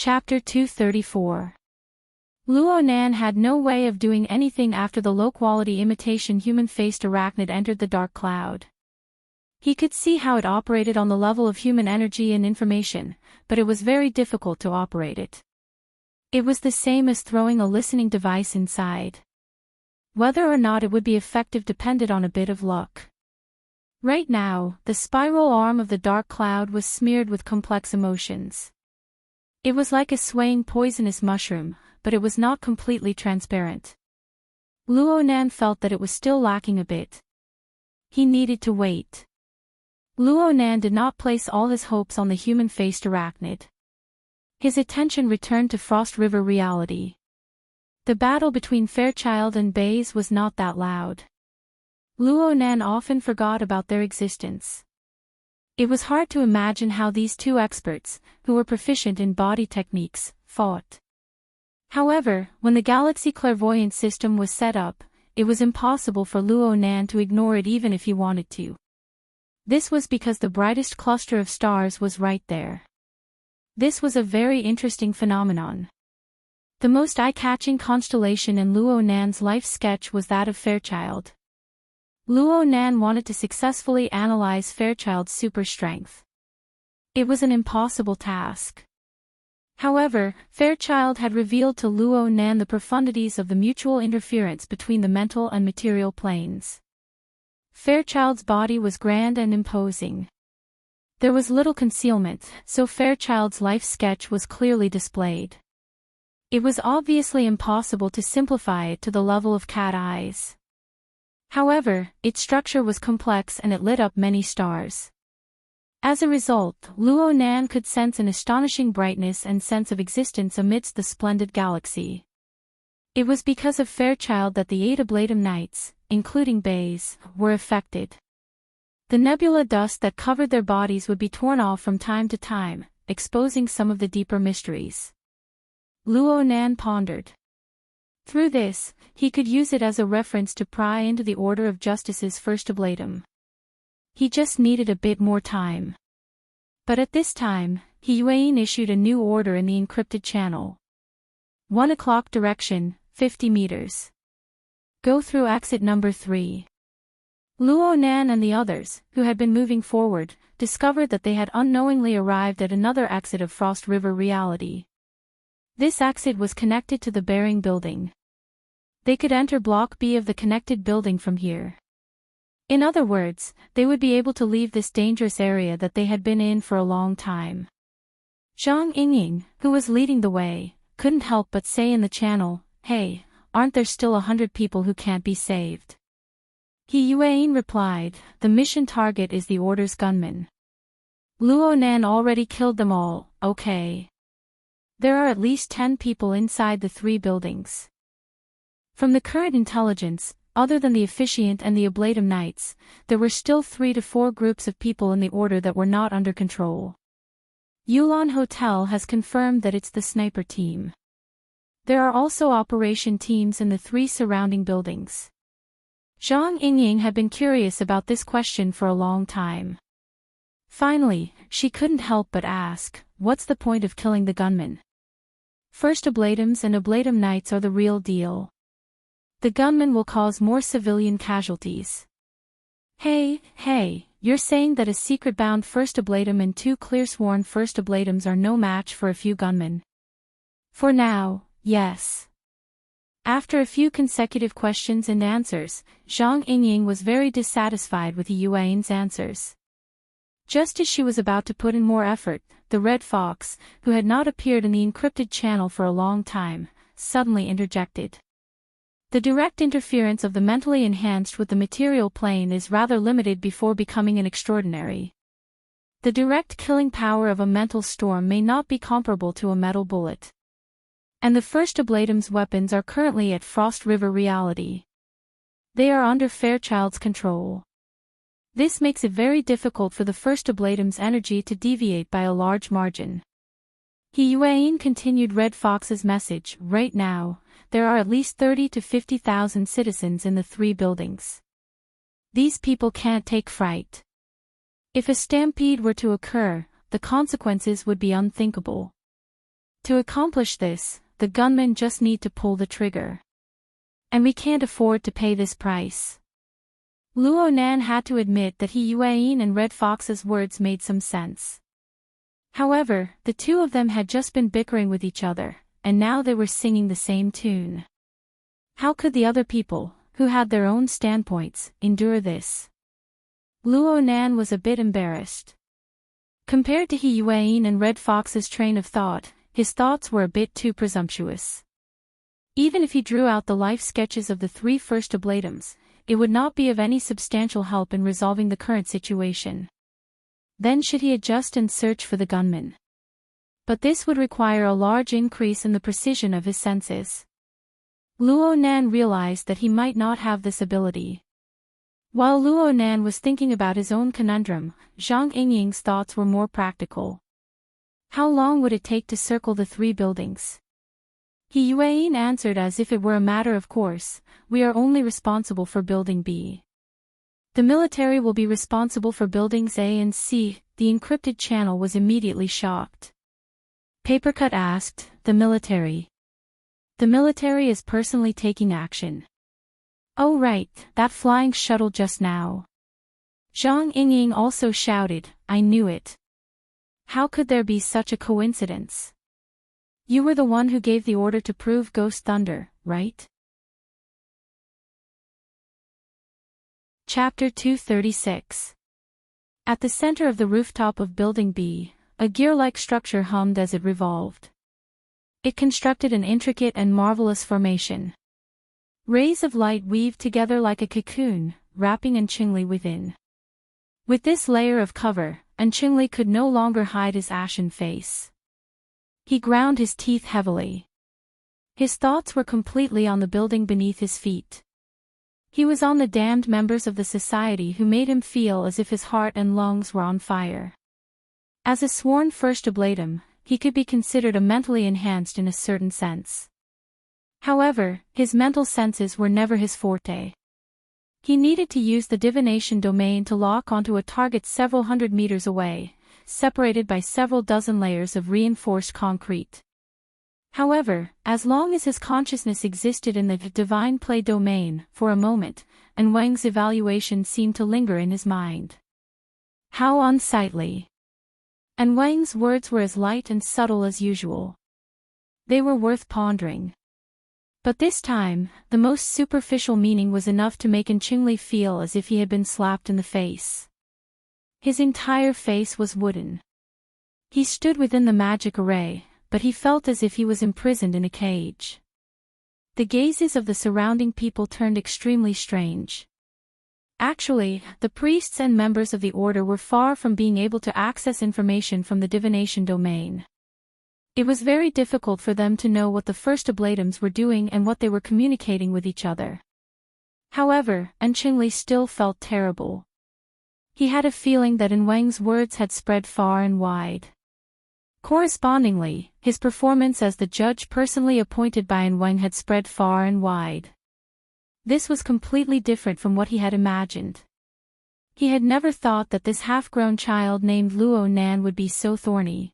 Chapter 234. Luo Nan had no way of doing anything after the low-quality imitation human-faced arachnid entered the dark cloud. He could see how it operated on the level of human energy and information, but it was very difficult to operate it. It was the same as throwing a listening device inside. Whether or not it would be effective depended on a bit of luck. Right now, the spiral arm of the dark cloud was smeared with complex emotions. It was like a swaying poisonous mushroom, but it was not completely transparent. Luo Nan felt that it was still lacking a bit. He needed to wait. Luo Nan did not place all his hopes on the human-faced arachnid. His attention returned to Frost River reality. The battle between Fairchild and Baze was not that loud. Luo Nan often forgot about their existence. It was hard to imagine how these two experts, who were proficient in body techniques, fought. However, when the Galaxy clairvoyance system was set up, it was impossible for Luo Nan to ignore it even if he wanted to. This was because the brightest cluster of stars was right there. This was a very interesting phenomenon. The most eye-catching constellation in Luo Nan's life sketch was that of Fairchild. Luo Nan wanted to successfully analyze Fairchild's super strength. It was an impossible task. However, Fairchild had revealed to Luo Nan the profundities of the mutual interference between the mental and material planes. Fairchild's body was grand and imposing. There was little concealment, so Fairchild's life sketch was clearly displayed. It was obviously impossible to simplify it to the level of cat eyes. However, its structure was complex and it lit up many stars. As a result, Luo Nan could sense an astonishing brightness and sense of existence amidst the splendid galaxy. It was because of Fairchild that the 8 Ablatum Knights, including Baze, were affected. The nebula dust that covered their bodies would be torn off from time to time, exposing some of the deeper mysteries. Luo Nan pondered. Through this, he could use it as a reference to pry into the Order of Justice's first ablatum. He just needed a bit more time. But at this time, Heir issued a new order in the encrypted channel. 1 o'clock direction, 50 meters. Go through exit number 3. Luo Nan and the others, who had been moving forward, discovered that they had unknowingly arrived at another exit of Frost River reality. This exit was connected to the bearing building. They could enter Block B of the connected building from here. In other words, they would be able to leave this dangerous area that they had been in for a long time. Zhang Yingying, who was leading the way, couldn't help but say in the channel, "Hey, aren't there still 100 people who can't be saved?" Heir replied, "The mission target is the Order's gunmen. Luo Nan already killed them all, okay. There are at least 10 people inside the 3 buildings." From the current intelligence, other than the Officiant and the Ablatum Knights, there were still 3 to 4 groups of people in the Order that were not under control. Yulan Hotel has confirmed that it's the sniper team. There are also operation teams in the 3 surrounding buildings. Zhang Yingying had been curious about this question for a long time. Finally, she couldn't help but ask, what's the point of killing the gunmen? First Ablatums and Ablatum Knights are the real deal. The gunmen will cause more civilian casualties. Hey, you're saying that a secret-bound First Ablatum and 2 clear-sworn First Ablatums are no match for a few gunmen? For now, yes. After a few consecutive questions and answers, Zhang Yingying was very dissatisfied with Yuan's answers. Just as she was about to put in more effort, the Red Fox, who had not appeared in the encrypted channel for a long time, suddenly interjected. The direct interference of the mentally enhanced with the material plane is rather limited before becoming an extraordinary. The direct killing power of a mental storm may not be comparable to a metal bullet. And the First Ablatum's weapons are currently at Frost River reality. They are under Fairchild's control. This makes it very difficult for the First Ablatum's energy to deviate by a large margin. Heir continued Red Fox's message. Right now, there are at least 30 to 50,000 citizens in the 3 buildings. These people can't take fright. If a stampede were to occur, the consequences would be unthinkable. To accomplish this, the gunmen just need to pull the trigger. And we can't afford to pay this price. Luo Nan had to admit that Yuan and Red Fox's words made some sense. However, the two of them had just been bickering with each other, and now they were singing the same tune. How could the other people, who had their own standpoints, endure this? Luo Nan was a bit embarrassed. Compared to Yuan and Red Fox's train of thought, his thoughts were a bit too presumptuous. Even if he drew out the life sketches of the three first oblatums, it would not be of any substantial help in resolving the current situation. Then should he adjust and search for the gunman? But this would require a large increase in the precision of his senses. Luo Nan realized that he might not have this ability. While Luo Nan was thinking about his own conundrum, Zhang Yingying's thoughts were more practical. How long would it take to circle the three buildings? Yuan answered as if it were a matter of course, we are only responsible for building B. The military will be responsible for buildings A and C. The encrypted channel was immediately shocked. Papercut asked, the military? The military is personally taking action. Oh right, that flying shuttle just now. Zhang Yingying also shouted, I knew it. How could there be such a coincidence? You were the one who gave the order to prove Ghost Thunder, right? Chapter 236. At the center of the rooftop of Building B, a gear-like structure hummed as it revolved. It constructed an intricate and marvelous formation. Rays of light weaved together like a cocoon, wrapping Qingli within. With this layer of cover, Qingli could no longer hide his ashen face. He ground his teeth heavily. His thoughts were completely on the building beneath his feet. He was on the damned members of the society who made him feel as if his heart and lungs were on fire. As a sworn first oblatum, he could be considered a mentally enhanced in a certain sense. However, his mental senses were never his forte. He needed to use the divination domain to lock onto a target several hundred meters away, separated by several dozen layers of reinforced concrete. However, as long as his consciousness existed in the divine play domain, for a moment, Wang's evaluation seemed to linger in his mind. How unsightly! Wang's words were as light and subtle as usual. They were worth pondering. But this time, the most superficial meaning was enough to make Qingli feel as if he had been slapped in the face. His entire face was wooden. He stood within the magic array, but he felt as if he was imprisoned in a cage. The gazes of the surrounding people turned extremely strange. Actually, the priests and members of the order were far from being able to access information from the divination domain. It was very difficult for them to know what the first oblatums were doing and what they were communicating with each other. However, Qingli still felt terrible. He had a feeling that Wang's words had spread far and wide. Correspondingly, his performance as the judge personally appointed by Wang had spread far and wide. This was completely different from what he had imagined. He had never thought that this half-grown child named Luo Nan would be so thorny.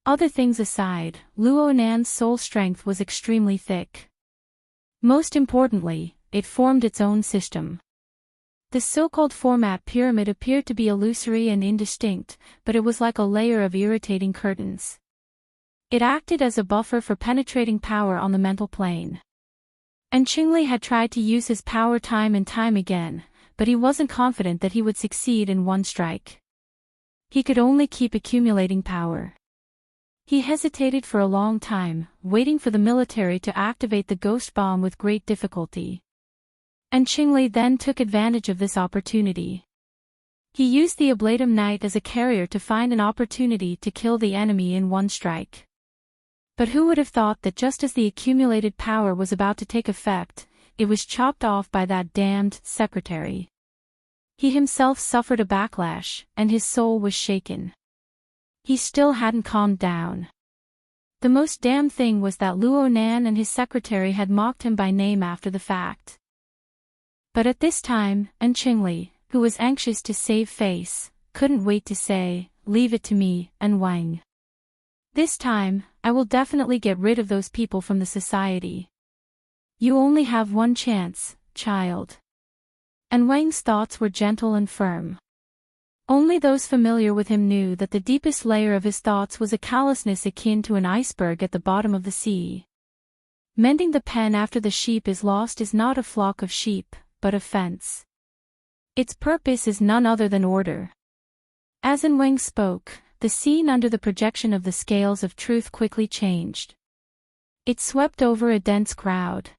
Other things aside, Luo Nan's soul strength was extremely thick. Most importantly, it formed its own system. The so-called format pyramid appeared to be illusory and indistinct, but it was like a layer of irritating curtains. It acted as a buffer for penetrating power on the mental plane. Qingli had tried to use his power time and time again, but he wasn't confident that he would succeed in one strike. He could only keep accumulating power. He hesitated for a long time, waiting for the military to activate the ghost bomb with great difficulty. Qingli then took advantage of this opportunity. He used the Oblatum Knight as a carrier to find an opportunity to kill the enemy in one strike. But who would have thought that just as the accumulated power was about to take effect, it was chopped off by that damned secretary. He himself suffered a backlash, and his soul was shaken. He still hadn't calmed down. The most damned thing was that Luo Nan and his secretary had mocked him by name after the fact. But at this time, Qingli, who was anxious to save face, couldn't wait to say, "Leave it to me, Wang." This time, I will definitely get rid of those people from the society. You only have one chance, child. And Wang's thoughts were gentle and firm. Only those familiar with him knew that the deepest layer of his thoughts was a callousness akin to an iceberg at the bottom of the sea. Mending the pen after the sheep is lost is not a flock of sheep, but a fence. Its purpose is none other than order. As Wang spoke, the scene under the projection of the scales of truth quickly changed. It swept over a dense crowd.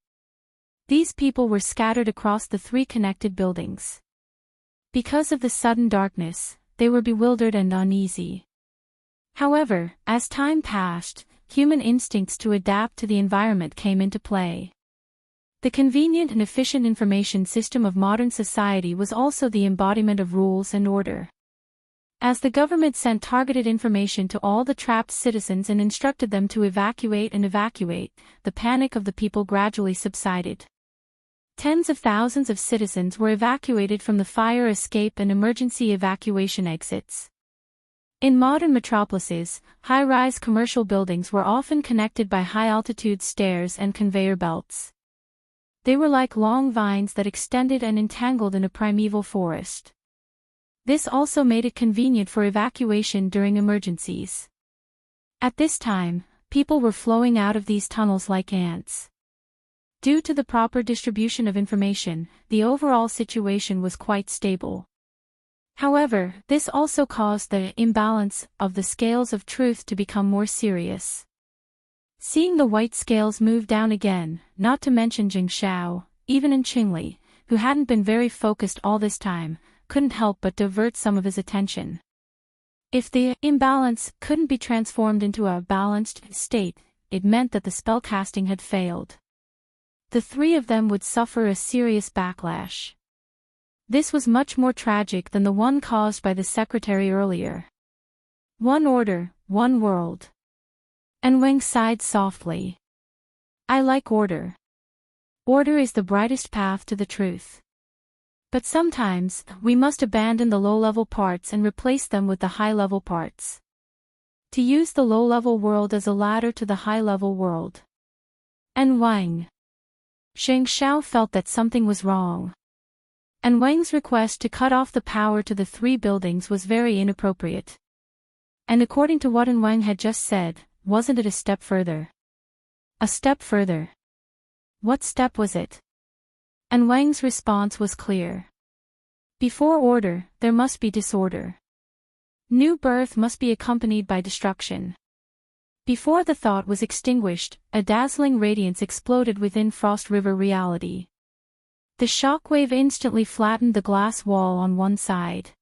These people were scattered across the 3 connected buildings. Because of the sudden darkness, they were bewildered and uneasy. However, as time passed, human instincts to adapt to the environment came into play. The convenient and efficient information system of modern society was also the embodiment of rules and order. As the government sent targeted information to all the trapped citizens and instructed them to evacuate, the panic of the people gradually subsided. Tens of thousands of citizens were evacuated from the fire escape and emergency evacuation exits. In modern metropolises, high-rise commercial buildings were often connected by high-altitude stairs and conveyor belts. They were like long vines that extended and entangled in a primeval forest. This also made it convenient for evacuation during emergencies. At this time, people were flowing out of these tunnels like ants. Due to the proper distribution of information, the overall situation was quite stable. However, this also caused the imbalance of the scales of truth to become more serious. Seeing the white scales move down again, not to mention Jing Xiao, even Qingli, who hadn't been very focused all this time, couldn't help but divert some of his attention. If the imbalance couldn't be transformed into a balanced state, it meant that the spellcasting had failed. The 3 of them would suffer a serious backlash. This was much more tragic than the one caused by the secretary earlier. One order, one world. And Wang sighed softly. I like order. Order is the brightest path to the truth. But sometimes, we must abandon the low-level parts and replace them with the high-level parts. To use the low-level world as a ladder to the high-level world. And Wang. Zheng Xiao felt that something was wrong. And Wang's request to cut off the power to the 3 buildings was very inappropriate. And according to what Wang had just said, wasn't it a step further? A step further. What step was it? And Wang's response was clear. Before order, there must be disorder. New birth must be accompanied by destruction. Before the thought was extinguished, a dazzling radiance exploded within Frost River reality. The shockwave instantly flattened the glass wall on one side.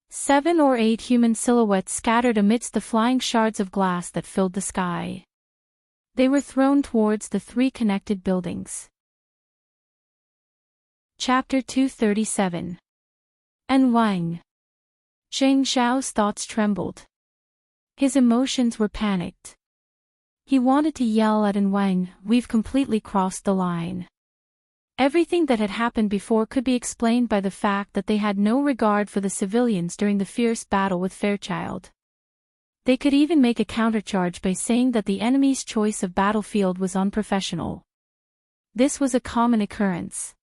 7 or 8 human silhouettes scattered amidst the flying shards of glass that filled the sky. They were thrown towards the 3 connected buildings. Chapter 237. And Wang. Zheng Xiao's thoughts trembled. His emotions were panicked. He wanted to yell at Wang, "We've completely crossed the line." Everything that had happened before could be explained by the fact that they had no regard for the civilians during the fierce battle with Fairchild. They could even make a countercharge by saying that the enemy's choice of battlefield was unprofessional. This was a common occurrence.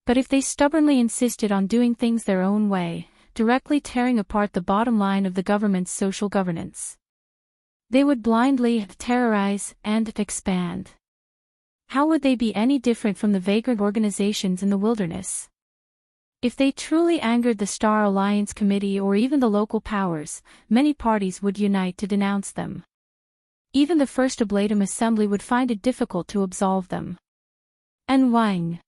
But if they stubbornly insisted on doing things their own way, directly tearing apart the bottom line of the government's social governance, they would blindly terrorize and expand. How would they be any different from the vagrant organizations in the wilderness? If they truly angered the Star Alliance Committee or even the local powers, many parties would unite to denounce them. Even the First Oblatum Assembly would find it difficult to absolve them. And Wang.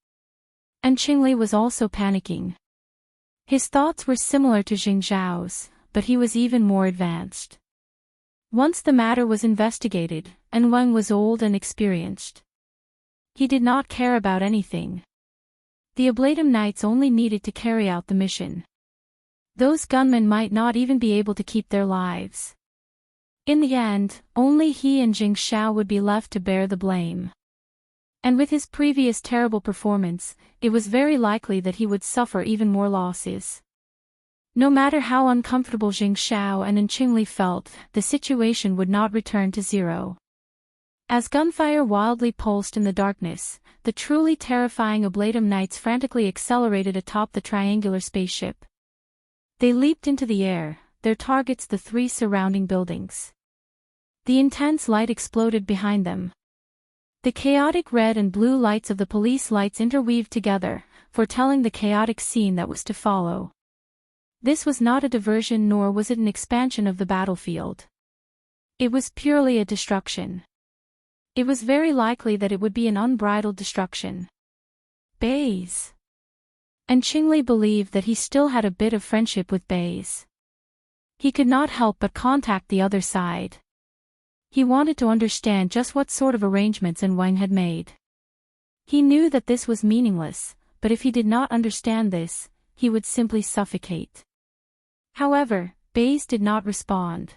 And Qingli was also panicking. His thoughts were similar to Jing Zhao's, but he was even more advanced. Once the matter was investigated, and Wang was old and experienced. He did not care about anything. The Oblatum Knights only needed to carry out the mission. Those gunmen might not even be able to keep their lives. In the end, only he and Jing Xiao would be left to bear the blame. And with his previous terrible performance, it was very likely that he would suffer even more losses. No matter how uncomfortable Jing Xiao and Qingli felt, the situation would not return to zero. As gunfire wildly pulsed in the darkness, the truly terrifying Oblatum Knights frantically accelerated atop the triangular spaceship. They leaped into the air, their targets the three surrounding buildings. The intense light exploded behind them. The chaotic red and blue lights of the police lights interweaved together, foretelling the chaotic scene that was to follow. This was not a diversion nor was it an expansion of the battlefield. It was purely a destruction. It was very likely that it would be an unbridled destruction. Baze. And Qingli believed that he still had a bit of friendship with Baze. He could not help but contact the other side. He wanted to understand just what sort of arrangements Wang had made. He knew that this was meaningless, but if he did not understand this, he would simply suffocate. However, Baze did not respond.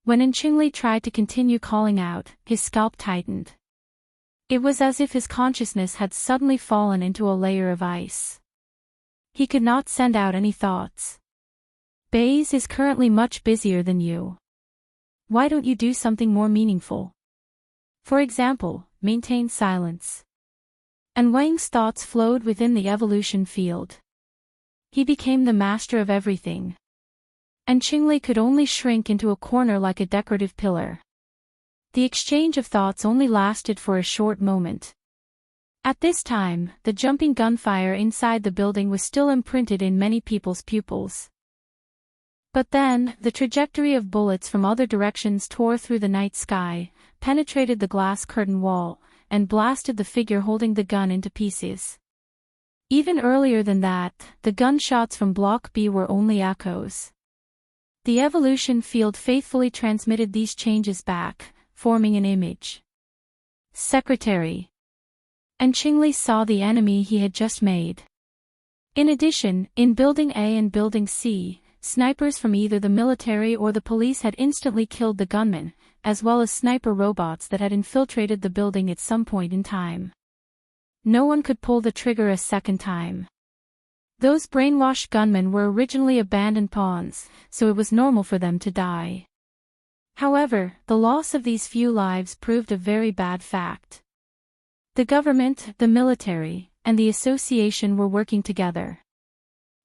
When Qingli tried to continue calling out, his scalp tightened. It was as if his consciousness had suddenly fallen into a layer of ice. He could not send out any thoughts. Baze is currently much busier than you. Why don't you do something more meaningful? For example, maintain silence. And Wang's thoughts flowed within the evolution field. He became the master of everything. And Qingli could only shrink into a corner like a decorative pillar. The exchange of thoughts only lasted for a short moment. At this time, the jumping gunfire inside the building was still imprinted in many people's pupils. But then, the trajectory of bullets from other directions tore through the night sky, penetrated the glass curtain wall, and blasted the figure holding the gun into pieces. Even earlier than that, the gunshots from Block B were only echoes. The evolution field faithfully transmitted these changes back, forming an image. Secretary. And Qingli saw the enemy he had just made. In addition, in Building A and Building C, snipers from either the military or the police had instantly killed the gunmen, as well as sniper robots that had infiltrated the building at some point in time. No one could pull the trigger a second time. Those brainwashed gunmen were originally abandoned pawns, so it was normal for them to die. However, the loss of these few lives proved a very bad fact. The government, the military, and the association were working together.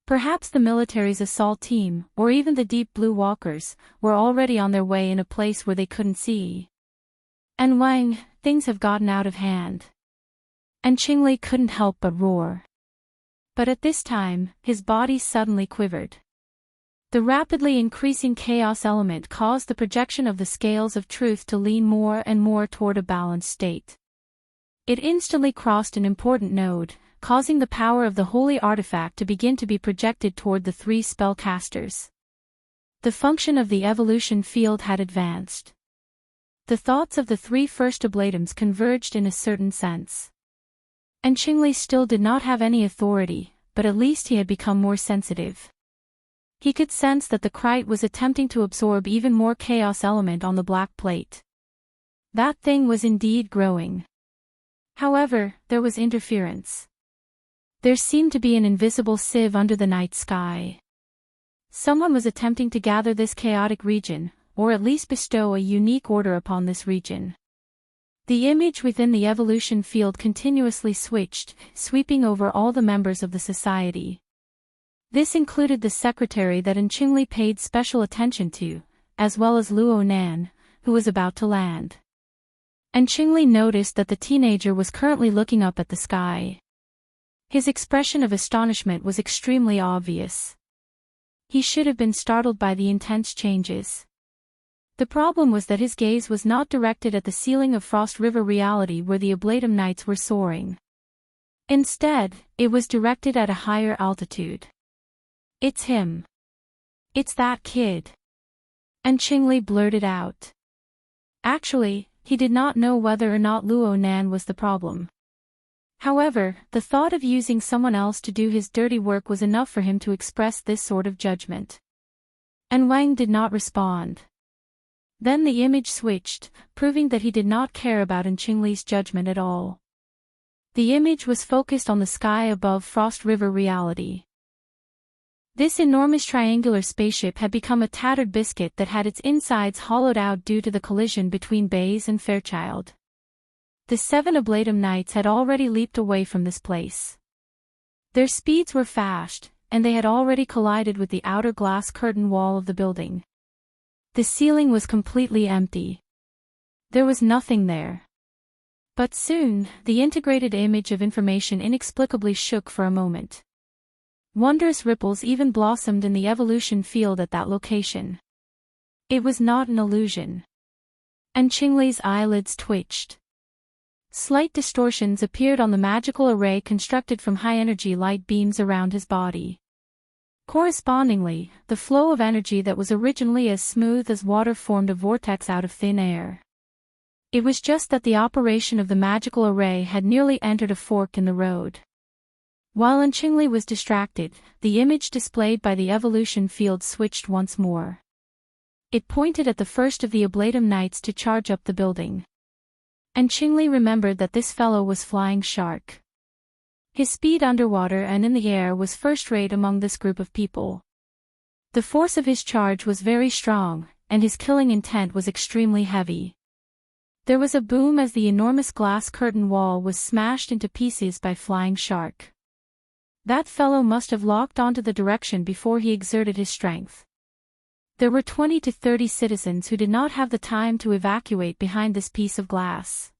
Perhaps the military's assault team, or even the Deep Blue Walkers, were already on their way in a place where they couldn't see. And Wang, things have gotten out of hand. And Qingli couldn't help but roar. But at this time, his body suddenly quivered. The rapidly increasing chaos element caused the projection of the scales of truth to lean more and more toward a balanced state. It instantly crossed an important node, causing the power of the holy artifact to begin to be projected toward the three spellcasters. The function of the evolution field had advanced. The thoughts of the three first oblatums converged in a certain sense. And Qingli still did not have any authority, but at least he had become more sensitive. He could sense that the Krite was attempting to absorb even more chaos element on the black plate. That thing was indeed growing. However, there was interference. There seemed to be an invisible sieve under the night sky. Someone was attempting to gather this chaotic region, or at least bestow a unique order upon this region. The image within the evolution field continuously switched, sweeping over all the members of the society. This included the secretary that Qingli paid special attention to, as well as Luo Nan, who was about to land. And Qingli noticed that the teenager was currently looking up at the sky. His expression of astonishment was extremely obvious. He should have been startled by the intense changes. The problem was that his gaze was not directed at the ceiling of Frost River reality where the Oblatum Knights were soaring. Instead, it was directed at a higher altitude. It's him. It's that kid. And Qingli blurted out. Actually, he did not know whether or not Luo Nan was the problem. However, the thought of using someone else to do his dirty work was enough for him to express this sort of judgment. And Wang did not respond. Then the image switched, proving that he did not care about Qingli's judgment at all. The image was focused on the sky above Frost River reality. This enormous triangular spaceship had become a tattered biscuit that had its insides hollowed out due to the collision between Baze and Fairchild. The 7 Ablatum Knights had already leaped away from this place. Their speeds were fast, and they had already collided with the outer glass curtain wall of the building. The ceiling was completely empty. There was nothing there. But soon, the integrated image of information inexplicably shook for a moment. Wondrous ripples even blossomed in the evolution field at that location. It was not an illusion. And Qingli's eyelids twitched. Slight distortions appeared on the magical array constructed from high-energy light beams around his body. Correspondingly, the flow of energy that was originally as smooth as water formed a vortex out of thin air. It was just that the operation of the magical array had nearly entered a fork in the road. While Qingli was distracted, the image displayed by the evolution field switched once more. It pointed at the first of the Ablatum Knights to charge up the building. And Qingli remembered that this fellow was Flying Shark. His speed underwater and in the air was first-rate among this group of people. The force of his charge was very strong, and his killing intent was extremely heavy. There was a boom as the enormous glass curtain wall was smashed into pieces by Flying Shark. That fellow must have locked onto the direction before he exerted his strength. There were 20 to 30 citizens who did not have the time to evacuate behind this piece of glass.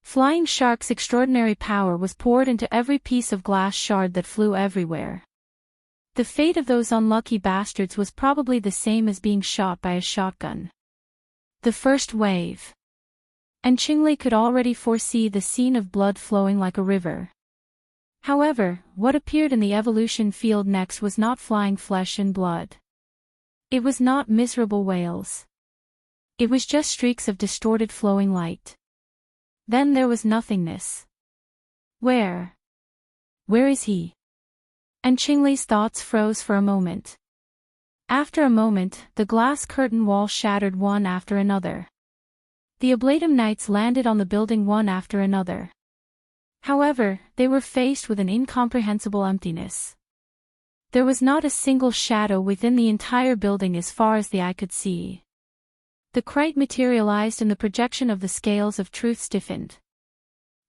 Flying Shark's extraordinary power was poured into every piece of glass shard that flew everywhere. The fate of those unlucky bastards was probably the same as being shot by a shotgun. The first wave. And Qingli could already foresee the scene of blood flowing like a river. However, what appeared in the evolution field next was not flying flesh and blood. It was not miserable wails. It was just streaks of distorted flowing light. Then there was nothingness. Where? Where is he? And Qingli's thoughts froze for a moment. After a moment, the glass curtain wall shattered one after another. The Ablatum Knights landed on the building one after another. However, they were faced with an incomprehensible emptiness. There was not a single shadow within the entire building as far as the eye could see. The crate materialized and the projection of the scales of truth stiffened.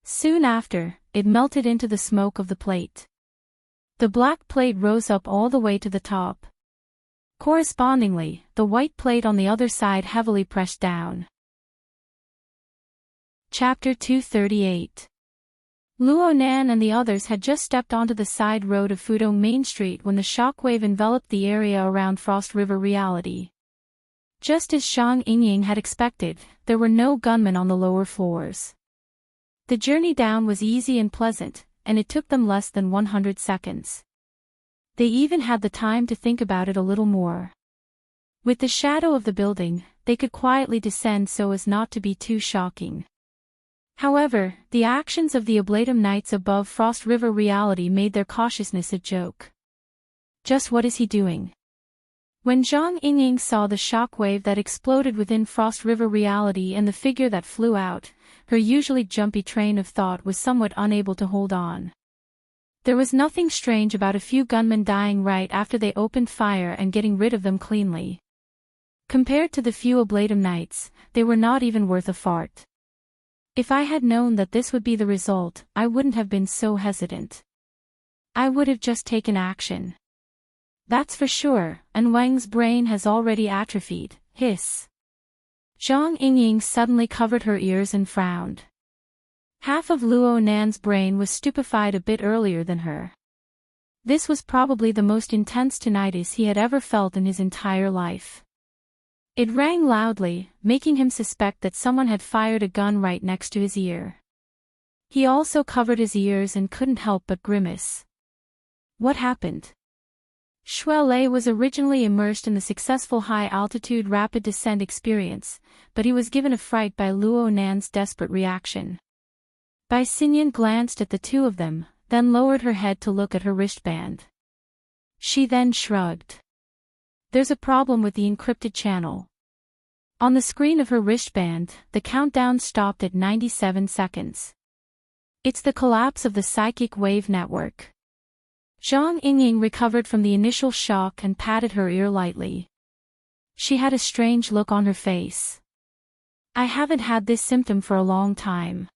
Soon after, it melted into the smoke of the plate. The black plate rose up all the way to the top. Correspondingly, the white plate on the other side heavily pressed down. Chapter 238. Luo Nan and the others had just stepped onto the side road of Fudong Main Street when the shockwave enveloped the area around Frost River Reality. Just as Zhang Yingying had expected, there were no gunmen on the lower floors. The journey down was easy and pleasant, and it took them less than 100 seconds. They even had the time to think about it a little more. With the shadow of the building, they could quietly descend so as not to be too shocking. However, the actions of the Ablatum Knights above Frost River Reality made their cautiousness a joke. Just what is he doing? When Zhang Yingying saw the shockwave that exploded within Frost River Reality and the figure that flew out, her usually jumpy train of thought was somewhat unable to hold on. There was nothing strange about a few gunmen dying right after they opened fire and getting rid of them cleanly. Compared to the few Ablatum Knights, they were not even worth a fart. If I had known that this would be the result, I wouldn't have been so hesitant. I would have just taken action. That's for sure, and Wang's brain has already atrophied, hiss. Zhang Yingying suddenly covered her ears and frowned. Half of Luo Nan's brain was stupefied a bit earlier than her. This was probably the most intense tinnitus he had ever felt in his entire life. It rang loudly, making him suspect that someone had fired a gun right next to his ear. He also covered his ears and couldn't help but grimace. What happened? Shuelei was originally immersed in the successful high-altitude rapid descent experience, but he was given a fright by Luo Nan's desperate reaction. Bai Xinyan glanced at the two of them, then lowered her head to look at her wristband. She then shrugged. There's a problem with the encrypted channel. On the screen of her wristband, the countdown stopped at 97 seconds. It's the collapse of the psychic wave network. Zhang Yingying recovered from the initial shock and patted her ear lightly. She had a strange look on her face. I haven't had this symptom for a long time.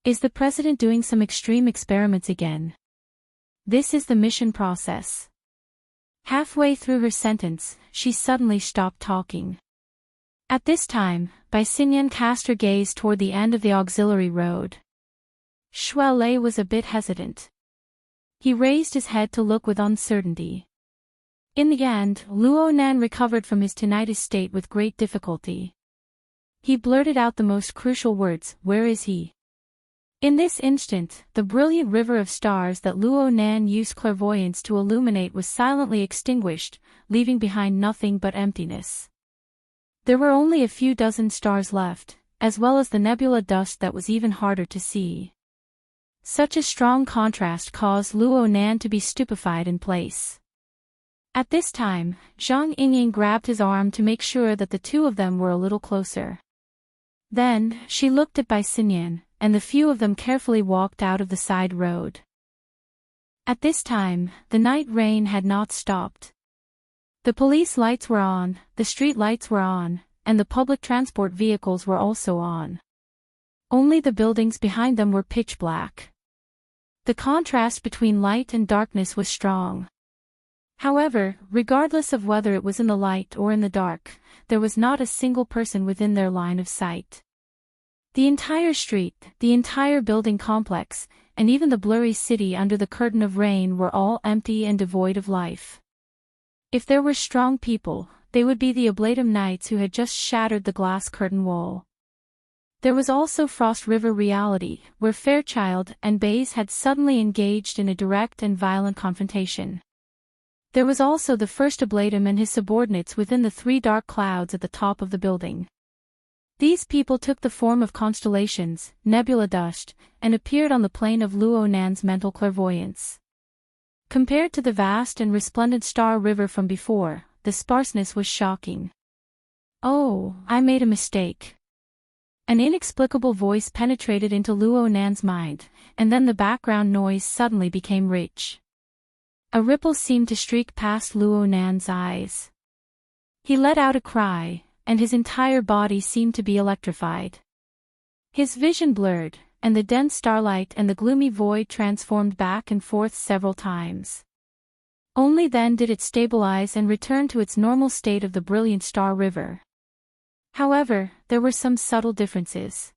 Is the president doing some extreme experiments again? This is the mission process. Halfway through her sentence, she suddenly stopped talking. At this time, Bai Xinyan cast her gaze toward the end of the auxiliary road. Shui Lei was a bit hesitant. He raised his head to look with uncertainty. In the end, Luo Nan recovered from his tinnitus state with great difficulty. He blurted out the most crucial words, "Where is he?" In this instant, the brilliant river of stars that Luo Nan used clairvoyance to illuminate was silently extinguished, leaving behind nothing but emptiness. There were only a few dozen stars left, as well as the nebula dust that was even harder to see. Such a strong contrast caused Luo Nan to be stupefied in place. At this time, Zhang Yingying grabbed his arm to make sure that the two of them were a little closer. Then, she looked at Bai Xinyan, and the few of them carefully walked out of the side road. At this time, the night rain had not stopped. The police lights were on, the street lights were on, and the public transport vehicles were also on. Only the buildings behind them were pitch black. The contrast between light and darkness was strong. However, regardless of whether it was in the light or in the dark, there was not a single person within their line of sight. The entire street, the entire building complex, and even the blurry city under the curtain of rain were all empty and devoid of life. If there were strong people, they would be the Oblatum Knights who had just shattered the glass curtain wall. There was also Frost River reality, where Fairchild and Baze had suddenly engaged in a direct and violent confrontation. There was also the first Oblatum and his subordinates within the three dark clouds at the top of the building. These people took the form of constellations, nebula dust, and appeared on the plane of Luo Nan's mental clairvoyance. Compared to the vast and resplendent star river from before, the sparseness was shocking. "Oh, I made a mistake." An inexplicable voice penetrated into Luo Nan's mind, and then the background noise suddenly became rich. A ripple seemed to streak past Luo Nan's eyes. He let out a cry, and his entire body seemed to be electrified. His vision blurred, and the dense starlight and the gloomy void transformed back and forth several times. Only then did it stabilize and return to its normal state of the brilliant star river. However, there were some subtle differences.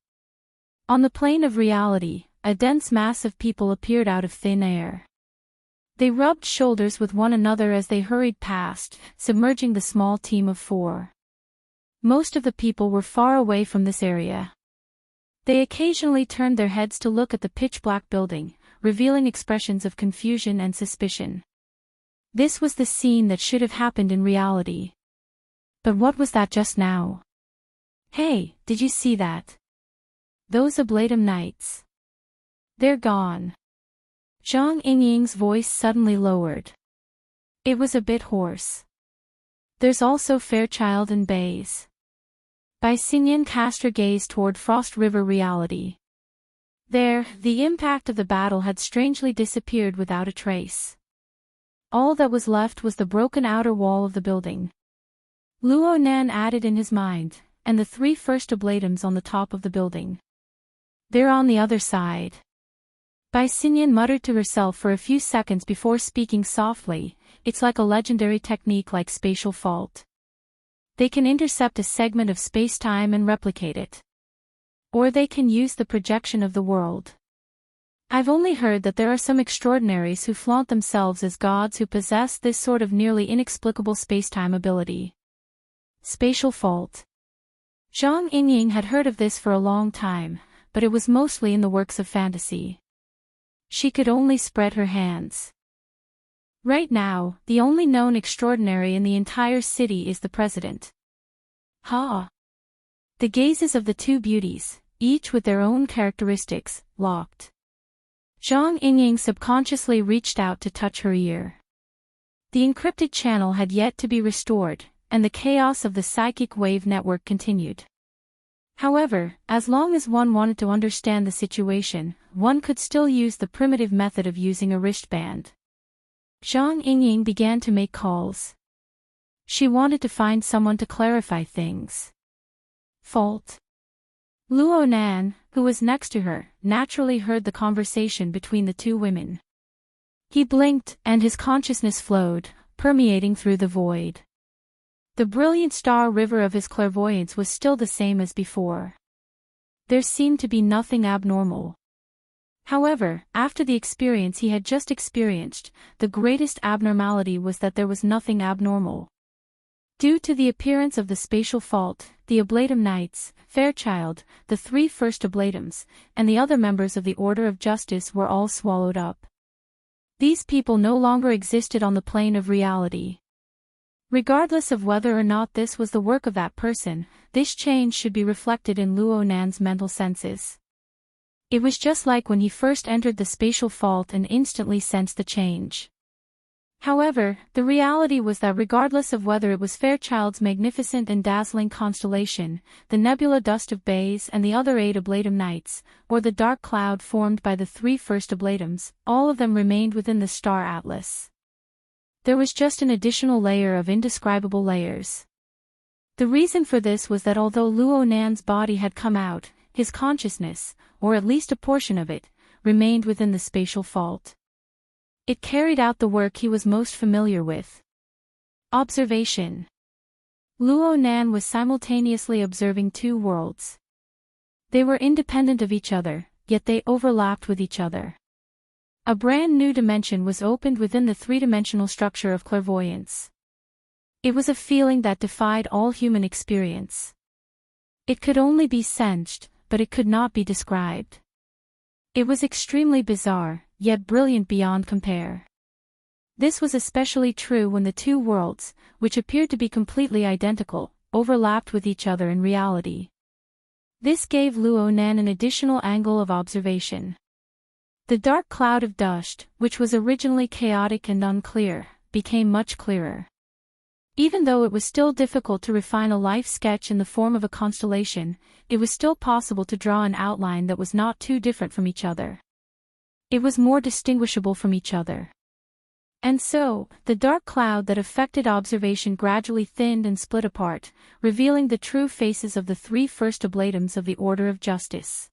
On the plane of reality, a dense mass of people appeared out of thin air. They rubbed shoulders with one another as they hurried past, submerging the small team of 4. Most of the people were far away from this area. They occasionally turned their heads to look at the pitch-black building, revealing expressions of confusion and suspicion. This was the scene that should have happened in reality. But what was that just now? "Hey, did you see that? Those Oblatum Knights. They're gone." Zhang Yingying's voice suddenly lowered. It was a bit hoarse. "There's also Fairchild and Baze." Bai Xinyan cast her gaze toward Frost River reality. There, the impact of the battle had strangely disappeared without a trace. All that was left was the broken outer wall of the building. Luo Nan added in his mind, and the 3 first Oblatums on the top of the building. "They're on the other side." Bai Xinyan muttered to herself for a few seconds before speaking softly, "It's like a legendary technique like spatial fault. They can intercept a segment of space-time and replicate it. Or they can use the projection of the world. I've only heard that there are some extraordinaries who flaunt themselves as gods who possess this sort of nearly inexplicable space-time ability. Spatial fault." Zhang Yingying had heard of this for a long time, but it was mostly in the works of fantasy. She could only spread her hands. Right now, the only known extraordinary in the entire city is the president. Ha! The gazes of the two beauties, each with their own characteristics, locked. Zhang Yingying subconsciously reached out to touch her ear. The encrypted channel had yet to be restored, and the chaos of the psychic wave network continued. However, as long as one wanted to understand the situation, one could still use the primitive method of using a wristband. Zhang Yingying began to make calls. She wanted to find someone to clarify things. Fault. Luo Nan, who was next to her, naturally heard the conversation between the two women. He blinked, and his consciousness flowed, permeating through the void. The brilliant star river of his clairvoyance was still the same as before. There seemed to be nothing abnormal. However, after the experience he had just experienced, the greatest abnormality was that there was nothing abnormal. Due to the appearance of the spatial fault, the Oblatum Knights, Fairchild, the three first Oblatums, and the other members of the Order of Justice were all swallowed up. These people no longer existed on the plane of reality. Regardless of whether or not this was the work of that person, this change should be reflected in Luo Nan's mental senses. It was just like when he first entered the spatial fault and instantly sensed the change. However, the reality was that regardless of whether it was Fairchild's magnificent and dazzling constellation, the nebula dust of Bays and the other 8 Oblatum Knights, or the dark cloud formed by the 3 first Oblatums, all of them remained within the star atlas. There was just an additional layer of indescribable layers. The reason for this was that although Luo Nan's body had come out, his consciousness, or at least a portion of it, remained within the spatial fault. It carried out the work he was most familiar with. Observation. Luo Nan was simultaneously observing 2 worlds. They were independent of each other, yet they overlapped with each other. A brand new dimension was opened within the 3-dimensional structure of clairvoyance. It was a feeling that defied all human experience. It could only be sensed, but it could not be described. It was extremely bizarre, yet brilliant beyond compare. This was especially true when the 2 worlds, which appeared to be completely identical, overlapped with each other in reality. This gave Luo Nan an additional angle of observation. The dark cloud of dust, which was originally chaotic and unclear, became much clearer. Even though it was still difficult to refine a life sketch in the form of a constellation, it was still possible to draw an outline that was not too different from each other. It was more distinguishable from each other. And so, the dark cloud that affected observation gradually thinned and split apart, revealing the true faces of the 3 first Oblatums of the Order of Justice.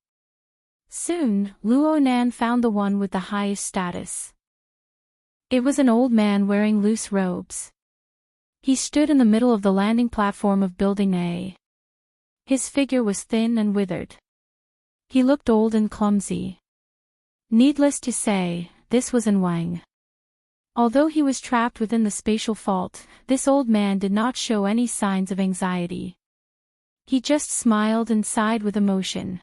Soon, Luo Nan found the one with the highest status. It was an old man wearing loose robes. He stood in the middle of the landing platform of Building A. His figure was thin and withered. He looked old and clumsy. Needless to say, this was An Wang. Although he was trapped within the spatial fault, this old man did not show any signs of anxiety. He just smiled and sighed with emotion.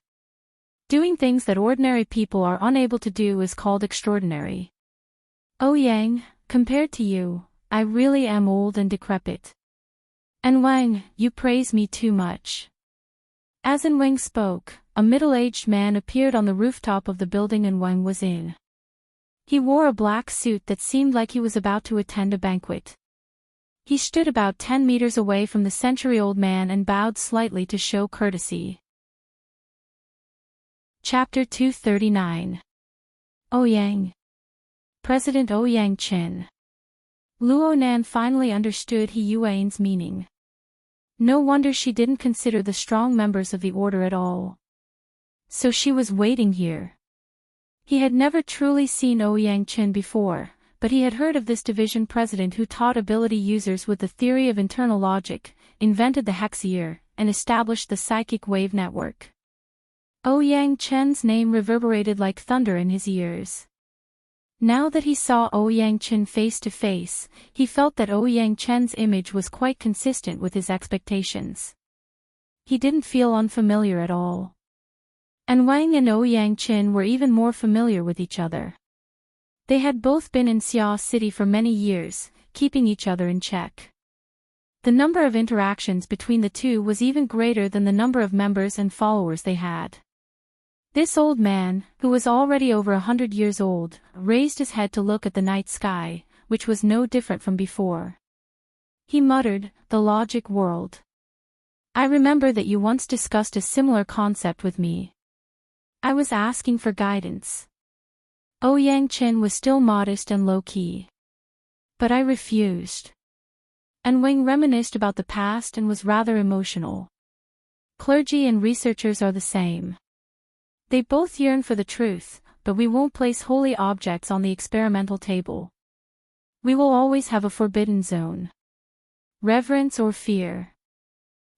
Doing things that ordinary people are unable to do is called extraordinary. "Oh Yang, compared to you, I really am old and decrepit. An Wang, you praise me too much." As An Wang spoke, a middle-aged man appeared on the rooftop of the building An Wang was in. He wore a black suit that seemed like he was about to attend a banquet. He stood about 10 meters away from the century-old man and bowed slightly to show courtesy. Chapter 239. Ouyang. President Ouyang Qin. Luo Nan finally understood He Yuan's meaning. No wonder she didn't consider the strong members of the order at all. So she was waiting here. He had never truly seen Ouyang Qin before, but he had heard of this division president who taught ability users with the theory of internal logic, invented the Heir, and established the psychic wave network. Ouyang Qin's name reverberated like thunder in his ears. Now that he saw Ouyang Qin face to face, he felt that Ouyang Qin's image was quite consistent with his expectations. He didn't feel unfamiliar at all. An Wang and Ouyang Qin were even more familiar with each other. They had both been in Xia City for many years, keeping each other in check. The number of interactions between the two was even greater than the number of members and followers they had. This old man, who was already over 100 years old, raised his head to look at the night sky, which was no different from before. He muttered, "The logic world. I remember that you once discussed a similar concept with me. I was asking for guidance." Ouyang Qin was still modest and low-key. But I refused. And Wang reminisced about the past and was rather emotional. Clergy and researchers are the same. They both yearn for the truth, but we won't place holy objects on the experimental table. We will always have a forbidden zone. Reverence or fear.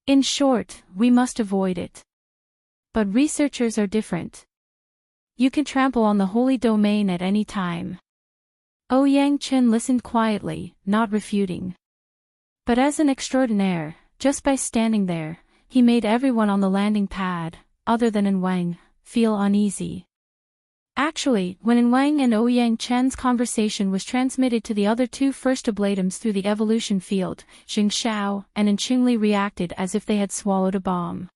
In short, we must avoid it. But researchers are different. You can trample on the holy domain at any time. Ouyang Chen listened quietly, not refuting. But as an extraordinaire, just by standing there, he made everyone on the landing pad, other than In Wang, feel uneasy. Actually, when In Wang and Ouyang Chen's conversation was transmitted to the other two first oblatums through the evolution field, Xing Xiao and In Qingli reacted as if they had swallowed a bomb.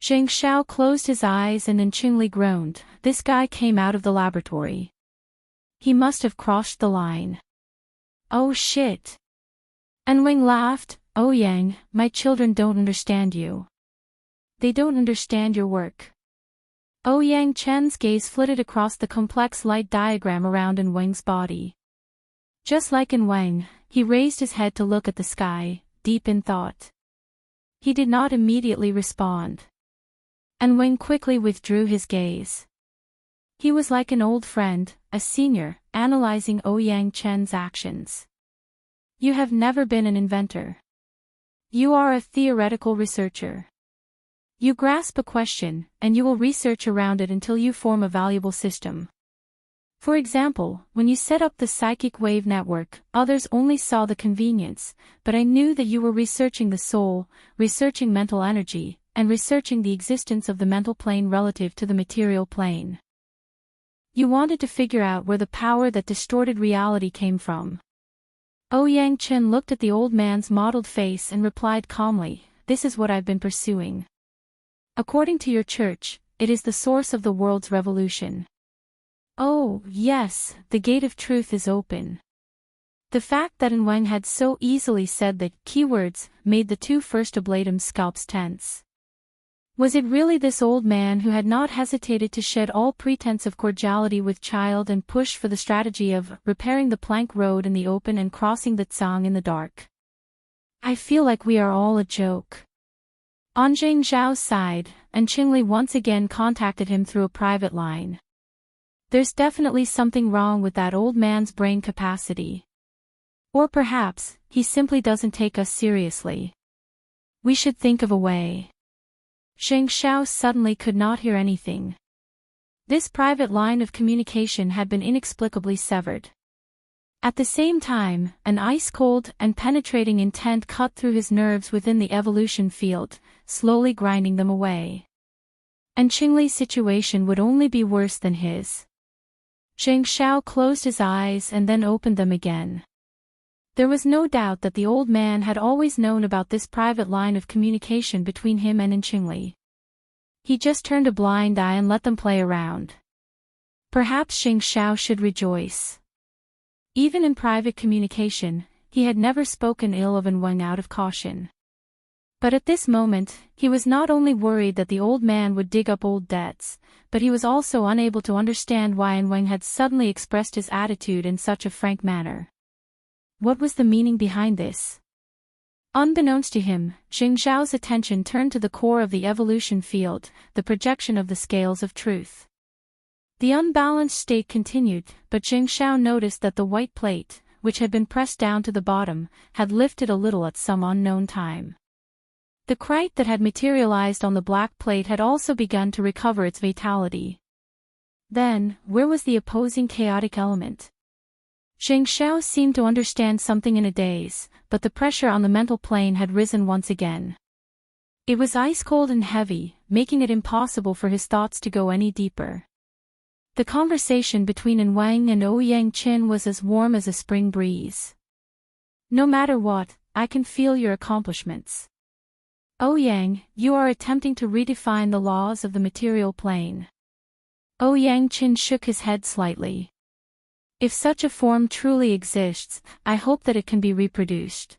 Xing Xiao closed his eyes and In Qingli groaned. This guy came out of the laboratory. He must have crossed the line. Oh shit. And Wang laughed. Oh Yang, my children don't understand you. They don't understand your work. Ouyang Chen's gaze flitted across the complex light diagram around In Wang's body. Just like In Wang, he raised his head to look at the sky, deep in thought. He did not immediately respond. And Wang quickly withdrew his gaze. He was like an old friend, a senior, analyzing Ouyang Chen's actions. You have never been an inventor. You are a theoretical researcher. You grasp a question, and you will research around it until you form a valuable system. For example, when you set up the psychic wave network, others only saw the convenience, but I knew that you were researching the soul, researching mental energy, and researching the existence of the mental plane relative to the material plane. You wanted to figure out where the power that distorted reality came from. Ouyang Chen looked at the old man's mottled face and replied calmly, "This is what I've been pursuing. According to your church, it is the source of the world's revolution." Oh, yes, the gate of truth is open. The fact that In Wang had so easily said the keywords made the two first oblatums' scalps tense. Was it really this old man who had not hesitated to shed all pretense of cordiality with child and push for the strategy of repairing the plank road in the open and crossing the Tsang in the dark? I feel like we are all a joke. On Zhang Zhao's side, and Qingli once again contacted him through a private line. There's definitely something wrong with that old man's brain capacity. Or perhaps, he simply doesn't take us seriously. We should think of a way. Sheng Xiao suddenly could not hear anything. This private line of communication had been inexplicably severed. At the same time, an ice-cold and penetrating intent cut through his nerves within the evolution field, slowly grinding them away. And Qingli's situation would only be worse than his. Sheng Xiao closed his eyes and then opened them again. There was no doubt that the old man had always known about this private line of communication between him and Qingli. He just turned a blind eye and let them play around. Perhaps Sheng Xiao should rejoice. Even in private communication, he had never spoken ill of In Wang out of caution. But at this moment, he was not only worried that the old man would dig up old debts, but he was also unable to understand why In Wang had suddenly expressed his attitude in such a frank manner. What was the meaning behind this? Unbeknownst to him, Xing Zhao's attention turned to the core of the evolution field, the projection of the scales of truth. The unbalanced state continued, but Xing Zhao noticed that the white plate, which had been pressed down to the bottom, had lifted a little at some unknown time. The crite that had materialized on the black plate had also begun to recover its vitality. Then, where was the opposing chaotic element? Sheng Xiao seemed to understand something in a daze, but the pressure on the mental plane had risen once again. It was ice-cold and heavy, making it impossible for his thoughts to go any deeper. The conversation between In Wang and Ouyang Qin was as warm as a spring breeze. No matter what, I can feel your accomplishments. Ouyang, you are attempting to redefine the laws of the material plane. Ouyang Qin shook his head slightly. If such a form truly exists, I hope that it can be reproduced.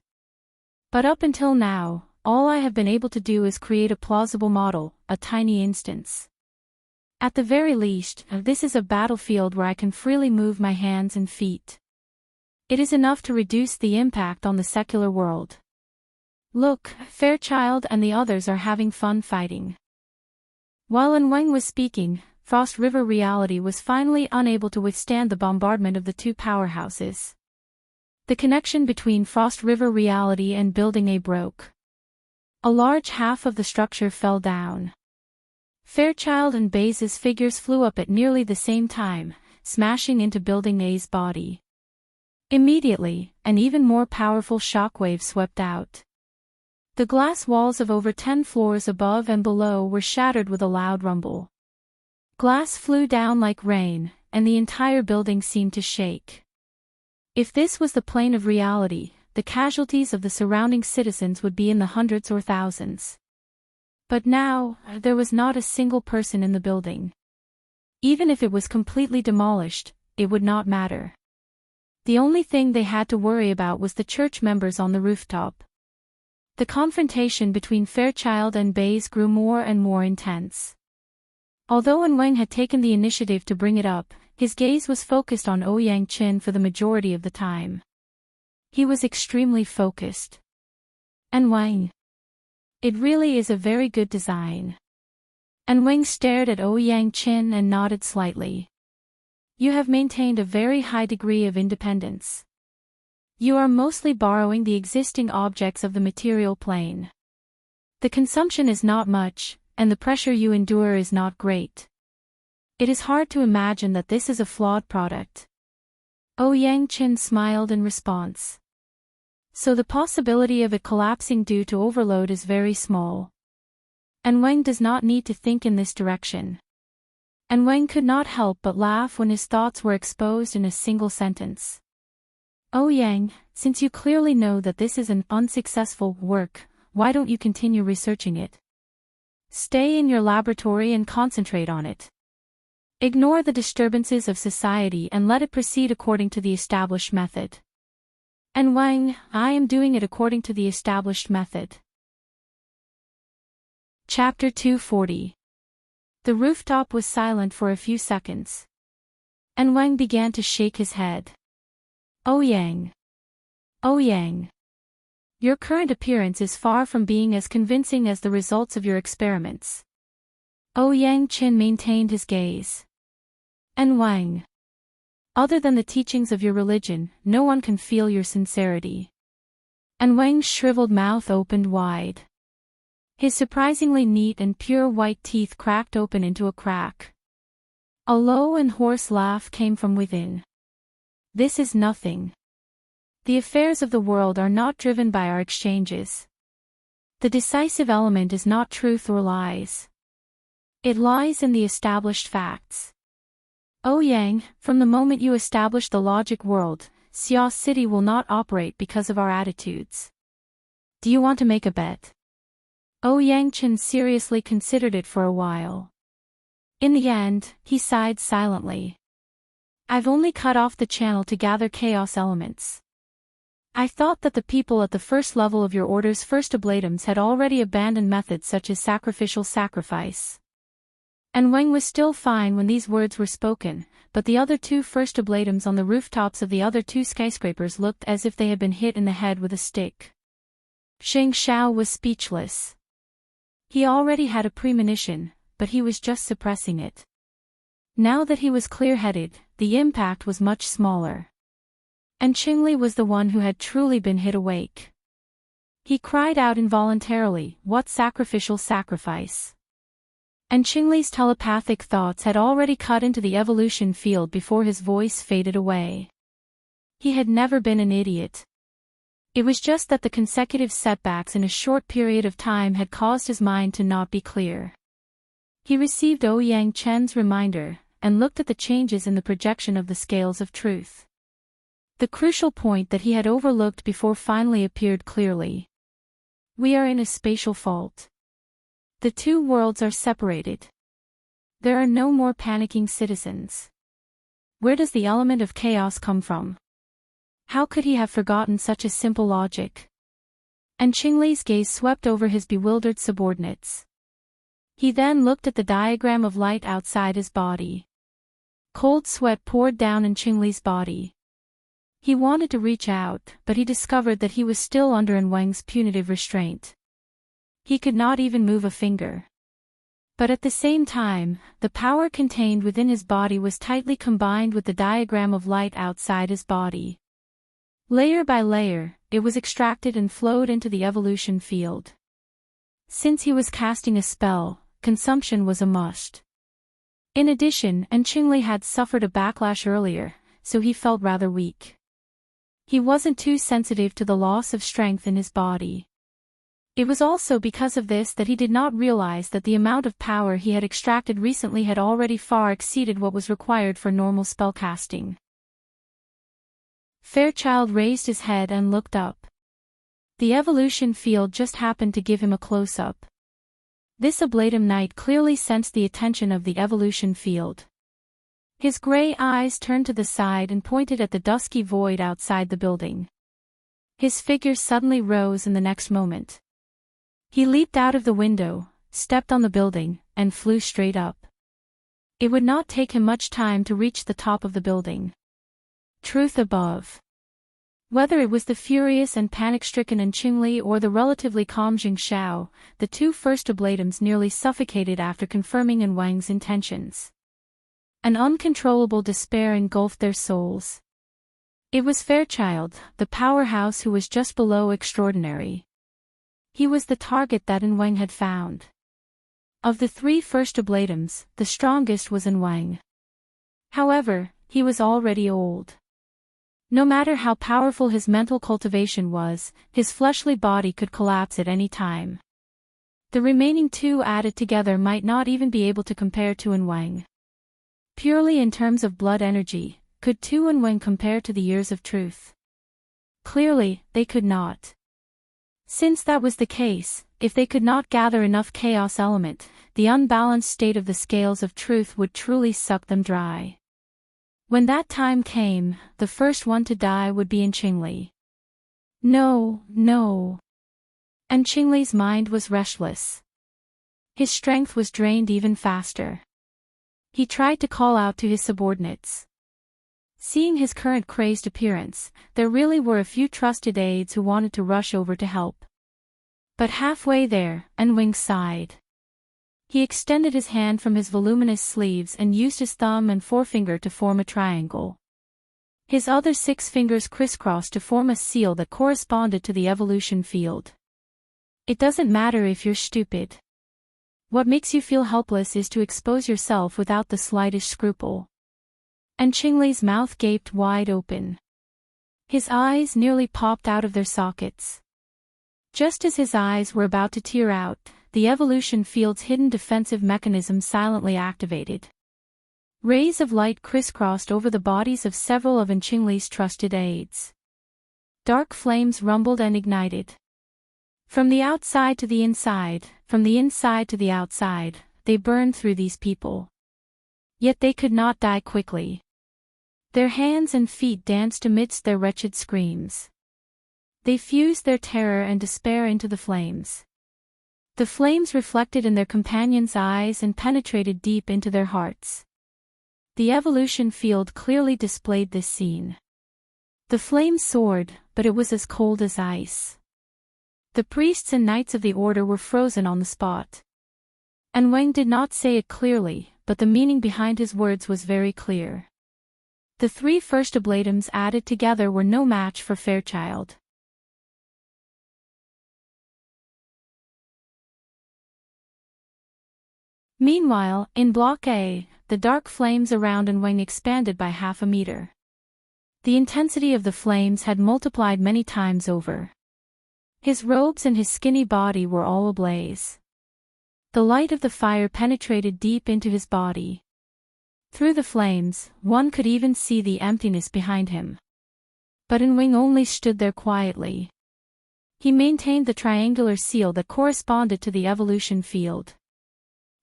But up until now, all I have been able to do is create a plausible model, a tiny instance. At the very least, this is a battlefield where I can freely move my hands and feet. It is enough to reduce the impact on the secular world. Look, Fairchild and the others are having fun fighting. While Wang was speaking, Frost River reality was finally unable to withstand the bombardment of the two powerhouses. The connection between Frost River reality and Building A broke. A large half of the structure fell down. Fairchild and Baze's figures flew up at nearly the same time, smashing into Building A's body. Immediately, an even more powerful shockwave swept out. The glass walls of over 10 floors above and below were shattered with a loud rumble. Glass flew down like rain, and the entire building seemed to shake. If this was the plane of reality, the casualties of the surrounding citizens would be in the hundreds or thousands. But now, there was not a single person in the building. Even if it was completely demolished, it would not matter. The only thing they had to worry about was the church members on the rooftop. The confrontation between Fairchild and Baze grew more and more intense. Although Wang had taken the initiative to bring it up, his gaze was focused on Ouyang Qin for the majority of the time. He was extremely focused. Wang. It really is a very good design. Wang stared at Ouyang Qin and nodded slightly. You have maintained a very high degree of independence. You are mostly borrowing the existing objects of the material plane. The consumption is not much, and the pressure you endure is not great. It is hard to imagine that this is a flawed product. Ouyang Qin smiled in response. So the possibility of it collapsing due to overload is very small. Wang does not need to think in this direction. Wang could not help but laugh when his thoughts were exposed in a single sentence. Ouyang, since you clearly know that this is an unsuccessful work, why don't you continue researching it? Stay in your laboratory and concentrate on it. Ignore the disturbances of society and let it proceed according to the established method. Wang, I am doing it according to the established method. Chapter 240. The rooftop was silent for a few seconds. Wang began to shake his head. Ouyang. Ouyang. Your current appearance is far from being as convincing as the results of your experiments. Ouyang Qin maintained his gaze. Wang. Other than the teachings of your religion, no one can feel your sincerity. Wang's shriveled mouth opened wide. His surprisingly neat and pure white teeth cracked open into a crack. A low and hoarse laugh came from within. This is nothing. The affairs of the world are not driven by our exchanges. The decisive element is not truth or lies. It lies in the established facts. Ouyang, from the moment you establish the logic world, Xia City will not operate because of our attitudes. Do you want to make a bet? Ouyang Qin seriously considered it for a while. In the end, he sighed silently. I've only cut off the channel to gather chaos elements. I thought that the people at the first level of your order's first oblatums had already abandoned methods such as sacrificial sacrifice. Wang was still fine when these words were spoken, but the other two first oblatums on the rooftops of the other two skyscrapers looked as if they had been hit in the head with a stick. Sheng Xiao was speechless. He already had a premonition, but he was just suppressing it. Now that he was clear-headed, the impact was much smaller. Qingli was the one who had truly been hit awake. He cried out involuntarily, "What sacrificial sacrifice?" Qingli's telepathic thoughts had already cut into the evolution field before his voice faded away. He had never been an idiot. It was just that the consecutive setbacks in a short period of time had caused his mind to not be clear. He received Ouyang Chen's reminder, and looked at the changes in the projection of the scales of truth. The crucial point that he had overlooked before finally appeared clearly. We are in a spatial fault. The two worlds are separated. There are no more panicking citizens. Where does the element of chaos come from? How could he have forgotten such a simple logic? Qingli's gaze swept over his bewildered subordinates. He then looked at the diagram of light outside his body. Cold sweat poured down Qingli's body. He wanted to reach out, but he discovered that he was still under Wang's punitive restraint. He could not even move a finger. But at the same time, the power contained within his body was tightly combined with the diagram of light outside his body. Layer by layer, it was extracted and flowed into the evolution field. Since he was casting a spell, consumption was a must. In addition, Qingli had suffered a backlash earlier, so he felt rather weak. He wasn't too sensitive to the loss of strength in his body. It was also because of this that he did not realize that the amount of power he had extracted recently had already far exceeded what was required for normal spellcasting. Fairchild raised his head and looked up. The evolution field just happened to give him a close-up. This ablatum knight clearly sensed the attention of the evolution field. His gray eyes turned to the side and pointed at the dusky void outside the building. His figure suddenly rose in the next moment. He leaped out of the window, stepped on the building, and flew straight up. It would not take him much time to reach the top of the building. Truth above. Whether it was the furious and panic-stricken Qingli or the relatively calm Jing Shao, the two first ablatums nearly suffocated after confirming Wang's intentions. An uncontrollable despair engulfed their souls. It was Fairchild, the powerhouse who was just below extraordinary. He was the target that Wang had found. Of the three first ablatums, the strongest was Wang. However, he was already old. No matter how powerful his mental cultivation was, his fleshly body could collapse at any time. The remaining two added together might not even be able to compare to Wang. Purely in terms of blood energy, could Tu and Wang compare to the years of truth? Clearly, they could not. Since that was the case, if they could not gather enough chaos element, the unbalanced state of the scales of truth would truly suck them dry. When that time came, the first one to die would be Qingli. No, no. Qingli's mind was restless. His strength was drained even faster. He tried to call out to his subordinates. Seeing his current crazed appearance, there really were a few trusted aides who wanted to rush over to help. But halfway there, Wang sighed. He extended his hand from his voluminous sleeves and used his thumb and forefinger to form a triangle. His other 6 fingers crisscrossed to form a seal that corresponded to the evolution field. It doesn't matter if you're stupid. What makes you feel helpless is to expose yourself without the slightest scruple. Qingli's mouth gaped wide open. His eyes nearly popped out of their sockets. Just as his eyes were about to tear out, the evolution field's hidden defensive mechanism silently activated. Rays of light crisscrossed over the bodies of several of Qingli's trusted aides. Dark flames rumbled and ignited. From the outside to the inside, from the inside to the outside, they burned through these people. Yet they could not die quickly. Their hands and feet danced amidst their wretched screams. They fused their terror and despair into the flames. The flames reflected in their companions' eyes and penetrated deep into their hearts. The evolution field clearly displayed this scene. The flames soared, but it was as cold as ice. The priests and knights of the order were frozen on the spot. Wang did not say it clearly, but the meaning behind his words was very clear. The 3 first ablatums added together were no match for Fairchild. Meanwhile, in Block A, the dark flames around Wang expanded by half a meter. The intensity of the flames had multiplied many times over. His robes and his skinny body were all ablaze. The light of the fire penetrated deep into his body. Through the flames, one could even see the emptiness behind him. But Wang only stood there quietly. He maintained the triangular seal that corresponded to the evolution field.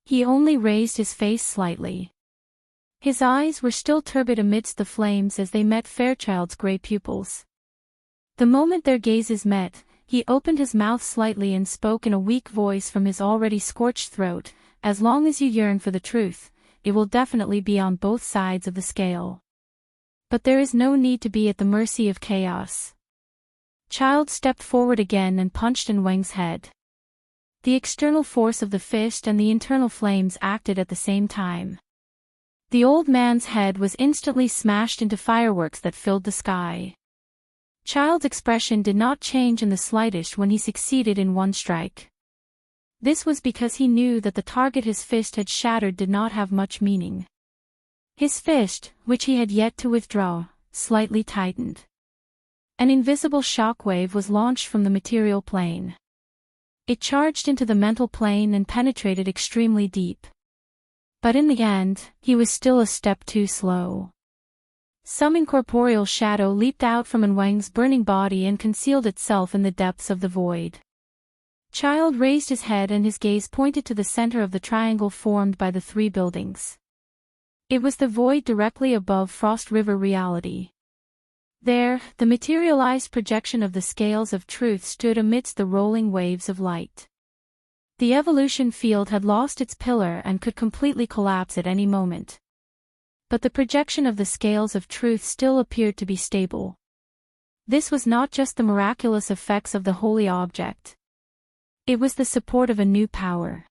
He only raised his face slightly. His eyes were still turbid amidst the flames as they met Fairchild's gray pupils. The moment their gazes met, he opened his mouth slightly and spoke in a weak voice from his already scorched throat, "As long as you yearn for the truth, it will definitely be on both sides of the scale." But there is no need to be at the mercy of chaos. Child stepped forward again and punched in Wang's head. The external force of the fist and the internal flames acted at the same time. The old man's head was instantly smashed into fireworks that filled the sky. Child's expression did not change in the slightest when he succeeded in one strike. This was because he knew that the target his fist had shattered did not have much meaning. His fist, which he had yet to withdraw, slightly tightened. An invisible shockwave was launched from the material plane. It charged into the mental plane and penetrated extremely deep. But in the end, he was still a step too slow. Some incorporeal shadow leaped out from Wang's burning body and concealed itself in the depths of the void. Child raised his head and his gaze pointed to the center of the triangle formed by the three buildings. It was the void directly above Frost River reality. There, the materialized projection of the scales of truth stood amidst the rolling waves of light. The evolution field had lost its pillar and could completely collapse at any moment. But the projection of the scales of truth still appeared to be stable. This was not just the miraculous effects of the holy object. It was the support of a new power.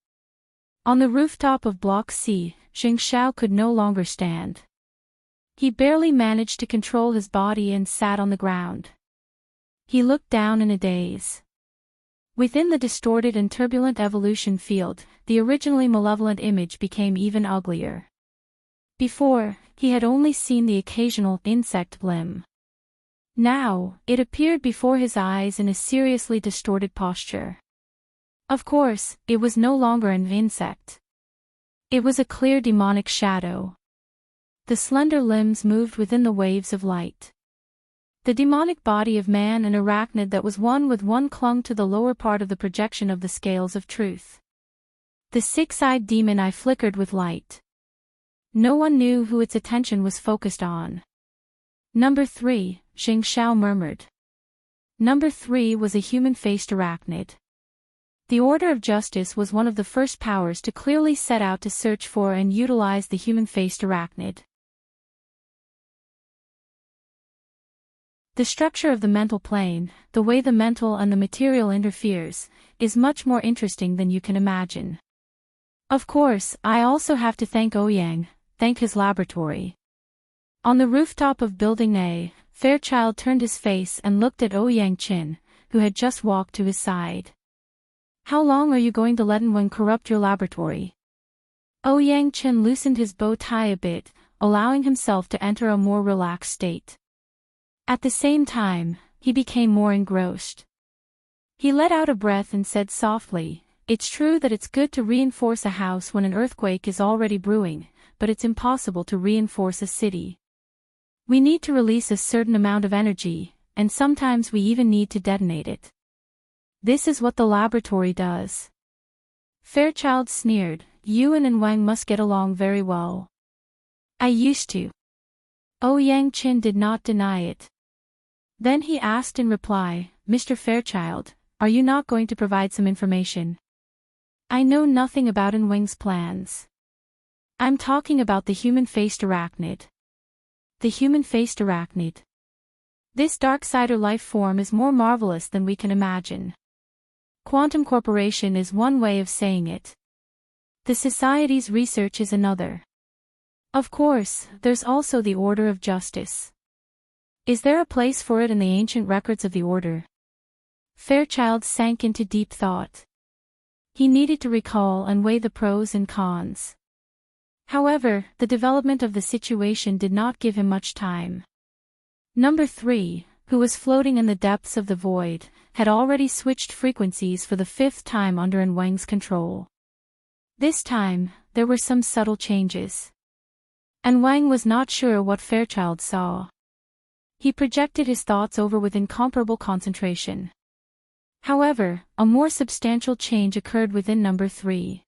On the rooftop of Block C, Xing Xiao could no longer stand. He barely managed to control his body and sat on the ground. He looked down in a daze. Within the distorted and turbulent evolution field, the originally malevolent image became even uglier. Before, he had only seen the occasional insect limb. Now, it appeared before his eyes in a seriously distorted posture. Of course, it was no longer an insect. It was a clear demonic shadow. The slender limbs moved within the waves of light. The demonic body of man and arachnid that was one with one clung to the lower part of the projection of the scales of truth. The six-eyed demon eye flickered with light. No one knew who its attention was focused on. Number 3, Xing Xiao murmured. Number 3 was a human-faced arachnid. The Order of Justice was one of the first powers to clearly set out to search for and utilize the human-faced arachnid. The structure of the mental plane, the way the mental and the material interferes, is much more interesting than you can imagine. Of course, I also have to thank Ouyang, thank his laboratory. On the rooftop of Building A, Fairchild turned his face and looked at Ouyang Qin, who had just walked to his side. How long are you going to let Wang corrupt your laboratory? Ouyang Qin loosened his bow tie a bit, allowing himself to enter a more relaxed state. At the same time, he became more engrossed. He let out a breath and said softly, "It's true that it's good to reinforce a house when an earthquake is already brewing, but it's impossible to reinforce a city. We need to release a certain amount of energy, and sometimes we even need to detonate it. This is what the laboratory does." Fairchild sneered, "Yuan and Wang must get along very well." "I used to." Ouyang Qin did not deny it. Then he asked in reply, "Mr. Fairchild, are you not going to provide some information? I know nothing about Wang's plans. I'm talking about the human-faced arachnid." The human-faced arachnid. This dark-sider life form is more marvelous than we can imagine. Quantum Corporation is one way of saying it. The Society's research is another. Of course, there's also the Order of Justice. Is there a place for it in the ancient records of the Order? Fairchild sank into deep thought. He needed to recall and weigh the pros and cons. However, the development of the situation did not give him much time. Number 3, who was floating in the depths of the void, had already switched frequencies for the 5th time under Wang's control. This time, there were some subtle changes. And Wang was not sure what Fairchild saw. He projected his thoughts over with incomparable concentration. However, a more substantial change occurred within Number 3.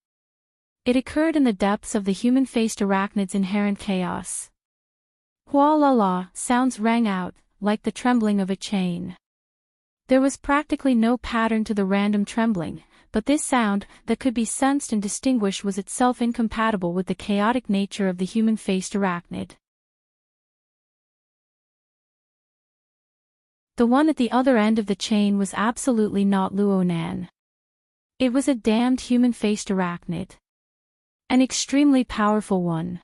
It occurred in the depths of the human-faced arachnid's inherent chaos. Hua la la sounds rang out, like the trembling of a chain. There was practically no pattern to the random trembling, but this sound, that could be sensed and distinguished, was itself incompatible with the chaotic nature of the human-faced arachnid. The one at the other end of the chain was absolutely not Luo Nan. It was a damned human-faced arachnid. An extremely powerful one.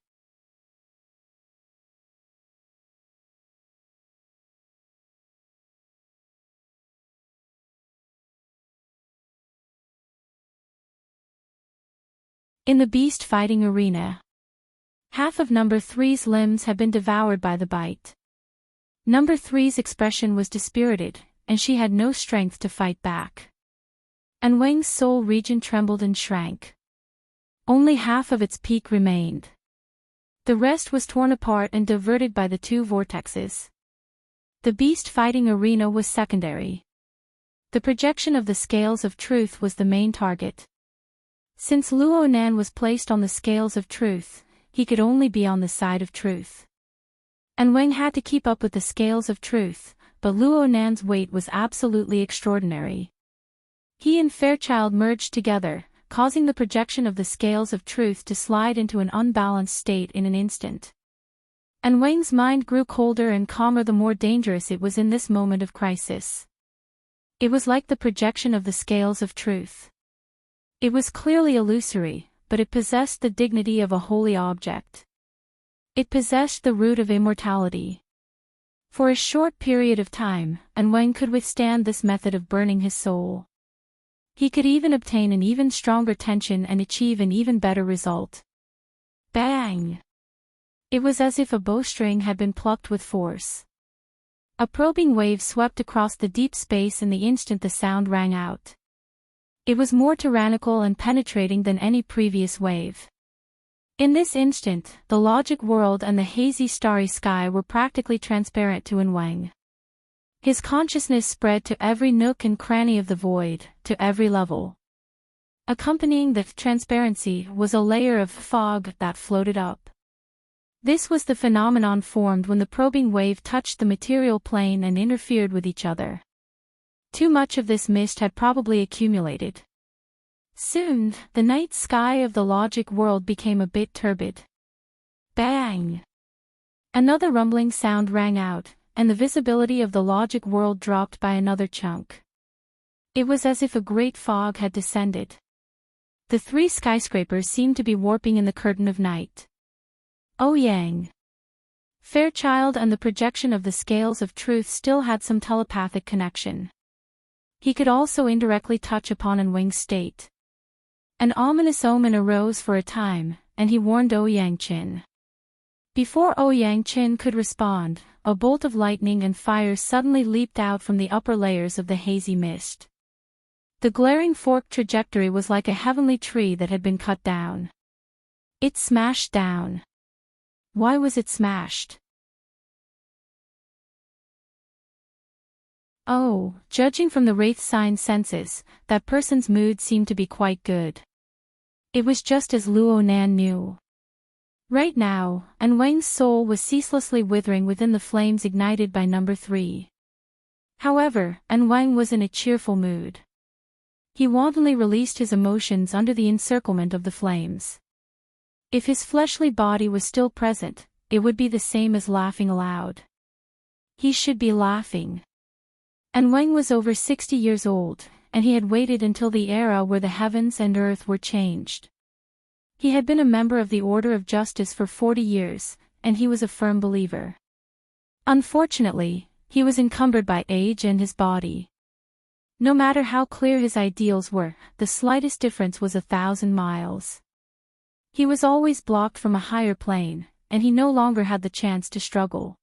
In the beast-fighting arena, half of number 3's limbs had been devoured by the bite. Number 3's expression was dispirited, and she had no strength to fight back. And Wang's soul region trembled and shrank. Only half of its peak remained. The rest was torn apart and diverted by the two vortexes. The beast-fighting arena was secondary. The projection of the scales of truth was the main target. Since Luo Nan was placed on the scales of truth, he could only be on the side of truth. And Wang had to keep up with the scales of truth, but Luo Nan's weight was absolutely extraordinary. He and Fairchild merged together, causing the projection of the scales of truth to slide into an unbalanced state in an instant. And Wang's mind grew colder and calmer the more dangerous it was in this moment of crisis. It was like the projection of the scales of truth. It was clearly illusory, but it possessed the dignity of a holy object. It possessed the root of immortality. For a short period of time, and Wang could withstand this method of burning his soul. He could even obtain an even stronger tension and achieve an even better result. Bang! It was as if a bowstring had been plucked with force. A probing wave swept across the deep space in the instant the sound rang out. It was more tyrannical and penetrating than any previous wave. In this instant, the logic world and the hazy starry sky were practically transparent to Wang. His consciousness spread to every nook and cranny of the void, to every level. Accompanying the transparency was a layer of fog that floated up. This was the phenomenon formed when the probing wave touched the material plane and interfered with each other. Too much of this mist had probably accumulated. Soon, the night sky of the logic world became a bit turbid. Bang! Another rumbling sound rang out, and the visibility of the logic world dropped by another chunk. It was as if a great fog had descended. The three skyscrapers seemed to be warping in the curtain of night. Ouyang, Fairchild and the projection of the scales of truth still had some telepathic connection. He could also indirectly touch upon Wang's state. An ominous omen arose for a time, and he warned Ouyang Qin. Before Ouyang Qin could respond, a bolt of lightning and fire suddenly leaped out from the upper layers of the hazy mist. The glaring forked trajectory was like a heavenly tree that had been cut down. It smashed down. Why was it smashed? Oh, judging from the wraith sign senses, that person's mood seemed to be quite good. It was just as Luo Nan knew. Right now, Wang's soul was ceaselessly withering within the flames ignited by number 3. However, Wang was in a cheerful mood. He wantonly released his emotions under the encirclement of the flames. If his fleshly body was still present, it would be the same as laughing aloud. He should be laughing. Wang was over 60 years old, and he had waited until the era where the heavens and earth were changed. He had been a member of the Order of Justice for 40 years, and he was a firm believer. Unfortunately, he was encumbered by age and his body. No matter how clear his ideals were, the slightest difference was 1,000 miles. He was always blocked from a higher plane, and he no longer had the chance to struggle.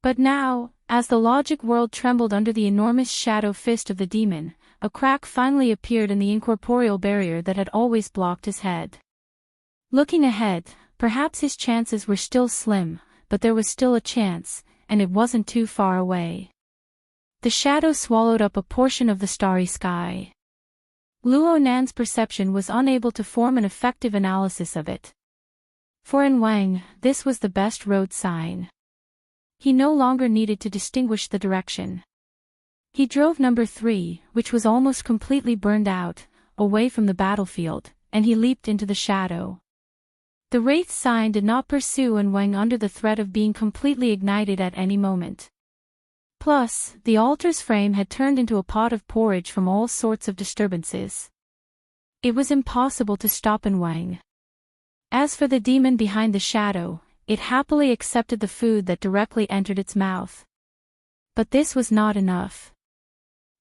But now, as the logic world trembled under the enormous shadow fist of the demon, a crack finally appeared in the incorporeal barrier that had always blocked his head. Looking ahead, perhaps his chances were still slim, but there was still a chance, and it wasn't too far away. The shadow swallowed up a portion of the starry sky. Luo Nan's perception was unable to form an effective analysis of it. For Wang, this was the best road sign. He no longer needed to distinguish the direction. He drove number 3, which was almost completely burned out, away from the battlefield, and he leaped into the shadow. The wraith sign did not pursue Wang under the threat of being completely ignited at any moment. Plus, the altar's frame had turned into a pot of porridge from all sorts of disturbances. It was impossible to stop Wang. As for the demon behind the shadow, it happily accepted the food that directly entered its mouth. But this was not enough.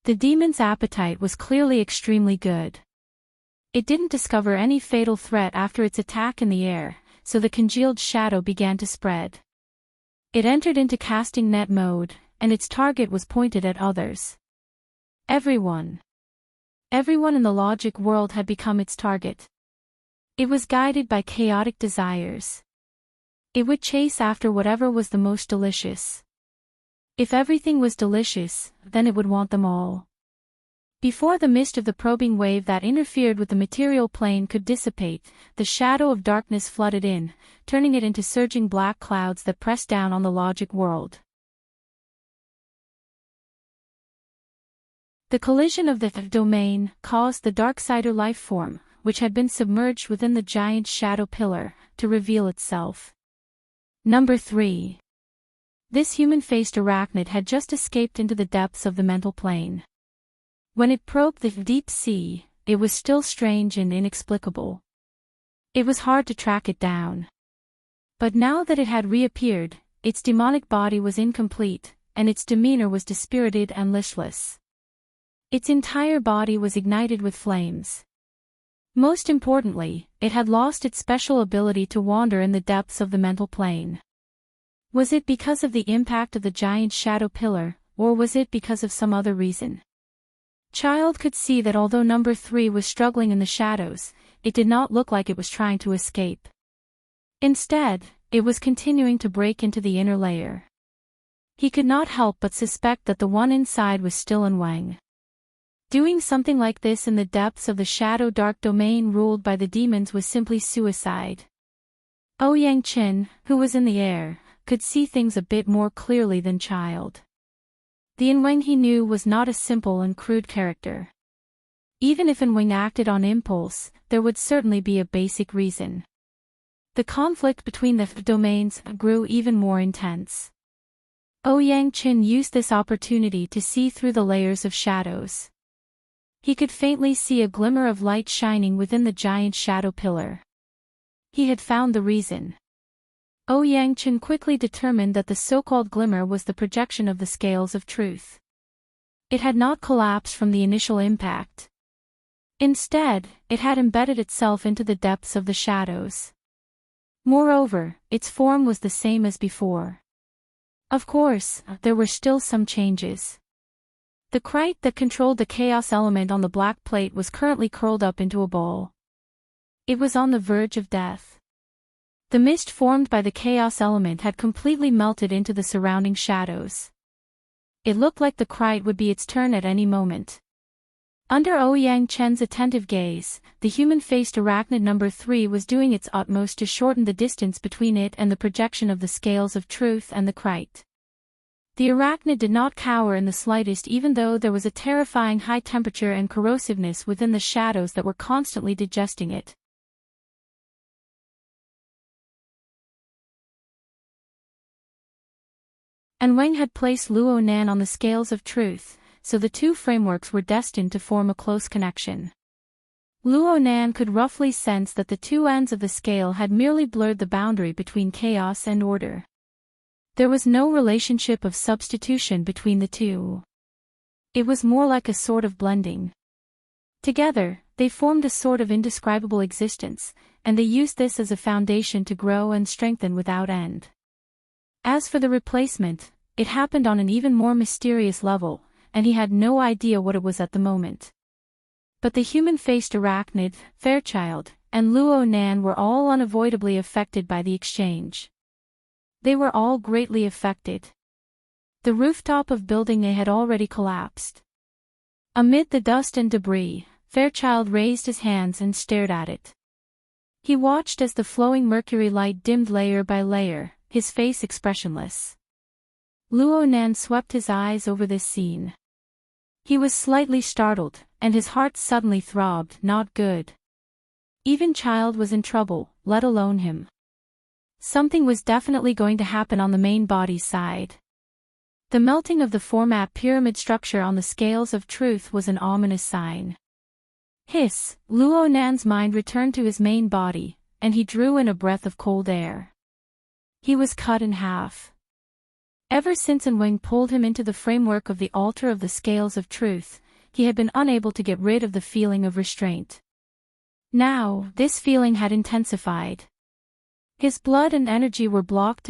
The demon's appetite was clearly extremely good. It didn't discover any fatal threat after its attack in the air, so the congealed shadow began to spread. It entered into casting net mode, and its target was pointed at others. Everyone. Everyone in the logic world had become its target. It was guided by chaotic desires. It would chase after whatever was the most delicious. If everything was delicious, then it would want them all. Before the mist of the probing wave that interfered with the material plane could dissipate, the shadow of darkness flooded in, turning it into surging black clouds that pressed down on the logic world. The collision of the domain caused the Darksider life form, which had been submerged within the giant shadow pillar, to reveal itself. Number 3. This human-faced arachnid had just escaped into the depths of the mental plane. When it probed the deep sea, it was still strange and inexplicable. It was hard to track it down. But now that it had reappeared, its demonic body was incomplete, and its demeanor was dispirited and listless. Its entire body was ignited with flames. Most importantly, it had lost its special ability to wander in the depths of the mental plane. Was it because of the impact of the giant shadow pillar, or was it because of some other reason? Child could see that although number 3 was struggling in the shadows, it did not look like it was trying to escape. Instead, it was continuing to break into the inner layer. He could not help but suspect that the one inside was still in Wang. Doing something like this in the depths of the shadow dark domain ruled by the demons was simply suicide. Ouyang Qin, who was in the air, could see things a bit more clearly than Child. The Wang he knew was not a simple and crude character. Even if Wang acted on impulse, there would certainly be a basic reason. The conflict between the domains grew even more intense. Ouyang Qin used this opportunity to see through the layers of shadows. He could faintly see a glimmer of light shining within the giant shadow pillar. He had found the reason. Ouyang Qin quickly determined that the so-called glimmer was the projection of the scales of truth. It had not collapsed from the initial impact. Instead, it had embedded itself into the depths of the shadows. Moreover, its form was the same as before. Of course, there were still some changes. The kite that controlled the chaos element on the black plate was currently curled up into a ball. It was on the verge of death. The mist formed by the chaos element had completely melted into the surrounding shadows. It looked like the kite would be its turn at any moment. Under Ouyang Chen's attentive gaze, the human-faced arachnid number 3 was doing its utmost to shorten the distance between it and the projection of the scales of truth and the kite. The arachnid did not cower in the slightest, even though there was a terrifying high temperature and corrosiveness within the shadows that were constantly digesting it. And Wang had placed Luo Nan on the scales of truth, so the two frameworks were destined to form a close connection. Luo Nan could roughly sense that the two ends of the scale had merely blurred the boundary between chaos and order. There was no relationship of substitution between the two. It was more like a sort of blending. Together, they formed a sort of indescribable existence, and they used this as a foundation to grow and strengthen without end. As for the replacement, it happened on an even more mysterious level, and he had no idea what it was at the moment. But the human-faced arachnid, Fairchild, and Luo Nan were all unavoidably affected by the exchange. They were all greatly affected. The rooftop of building A had already collapsed. Amid the dust and debris, Fairchild raised his hands and stared at it. He watched as the flowing mercury light dimmed layer by layer, his face expressionless. Luo Nan swept his eyes over this scene. He was slightly startled, and his heart suddenly throbbed. Not good. Even Child was in trouble, let alone him. Something was definitely going to happen on the main body's side. The melting of the format pyramid structure on the scales of truth was an ominous sign. Hiss! Luo Nan's mind returned to his main body, and he drew in a breath of cold air. He was cut in half. Ever since Wang pulled him into the framework of the altar of the scales of truth, he had been unable to get rid of the feeling of restraint. Now, this feeling had intensified. His blood and energy were blocked,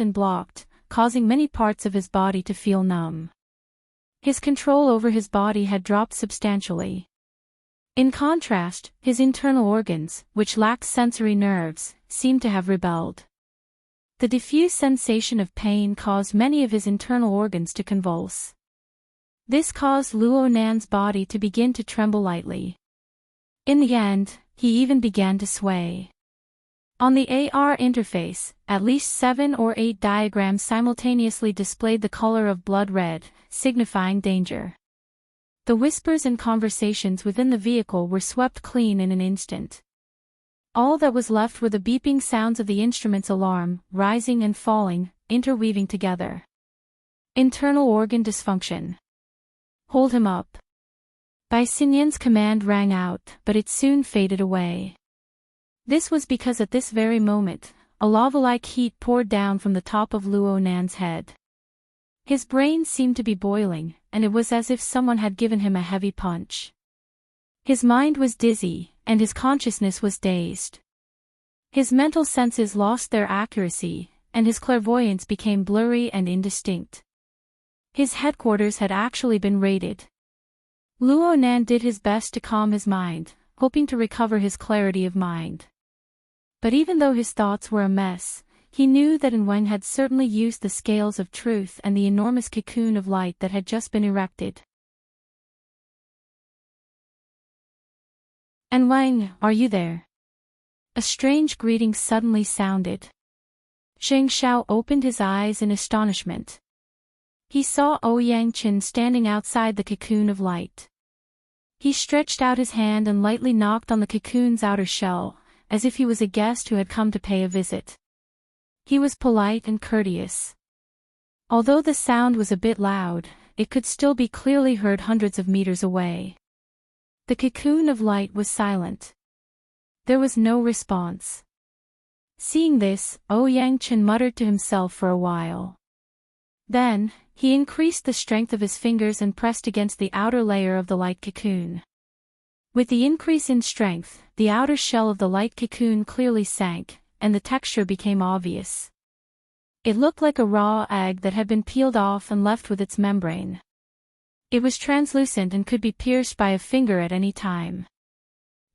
causing many parts of his body to feel numb. His control over his body had dropped substantially. In contrast, his internal organs, which lacked sensory nerves, seemed to have rebelled. The diffuse sensation of pain caused many of his internal organs to convulse. This caused Luo Nan's body to begin to tremble lightly. In the end, he even began to sway. On the AR interface, at least 7 or 8 diagrams simultaneously displayed the color of blood red, signifying danger. The whispers and conversations within the vehicle were swept clean in an instant. All that was left were the beeping sounds of the instrument's alarm, rising and falling, interweaving together. Internal organ dysfunction. Hold him up. Bai Xinyan's command rang out, but it soon faded away. This was because at this very moment, a lava-like heat poured down from the top of Luo Nan's head. His brain seemed to be boiling, and it was as if someone had given him a heavy punch. His mind was dizzy, and his consciousness was dazed. His mental senses lost their accuracy, and his clairvoyance became blurry and indistinct. His headquarters had actually been raided. Luo Nan did his best to calm his mind, hoping to recover his clarity of mind. But even though his thoughts were a mess, he knew that Wang had certainly used the scales of truth and the enormous cocoon of light that had just been erected. Wang, are you there? A strange greeting suddenly sounded. Sheng Xiao opened his eyes in astonishment. He saw Ouyang Chen standing outside the cocoon of light. He stretched out his hand and lightly knocked on the cocoon's outer shell, as if he was a guest who had come to pay a visit. He was polite and courteous. Although the sound was a bit loud, it could still be clearly heard hundreds of meters away. The cocoon of light was silent. There was no response. Seeing this, Ouyang Chen muttered to himself for a while. Then, he increased the strength of his fingers and pressed against the outer layer of the light cocoon. With the increase in strength, the outer shell of the light cocoon clearly sank, and the texture became obvious. It looked like a raw egg that had been peeled off and left with its membrane. It was translucent and could be pierced by a finger at any time.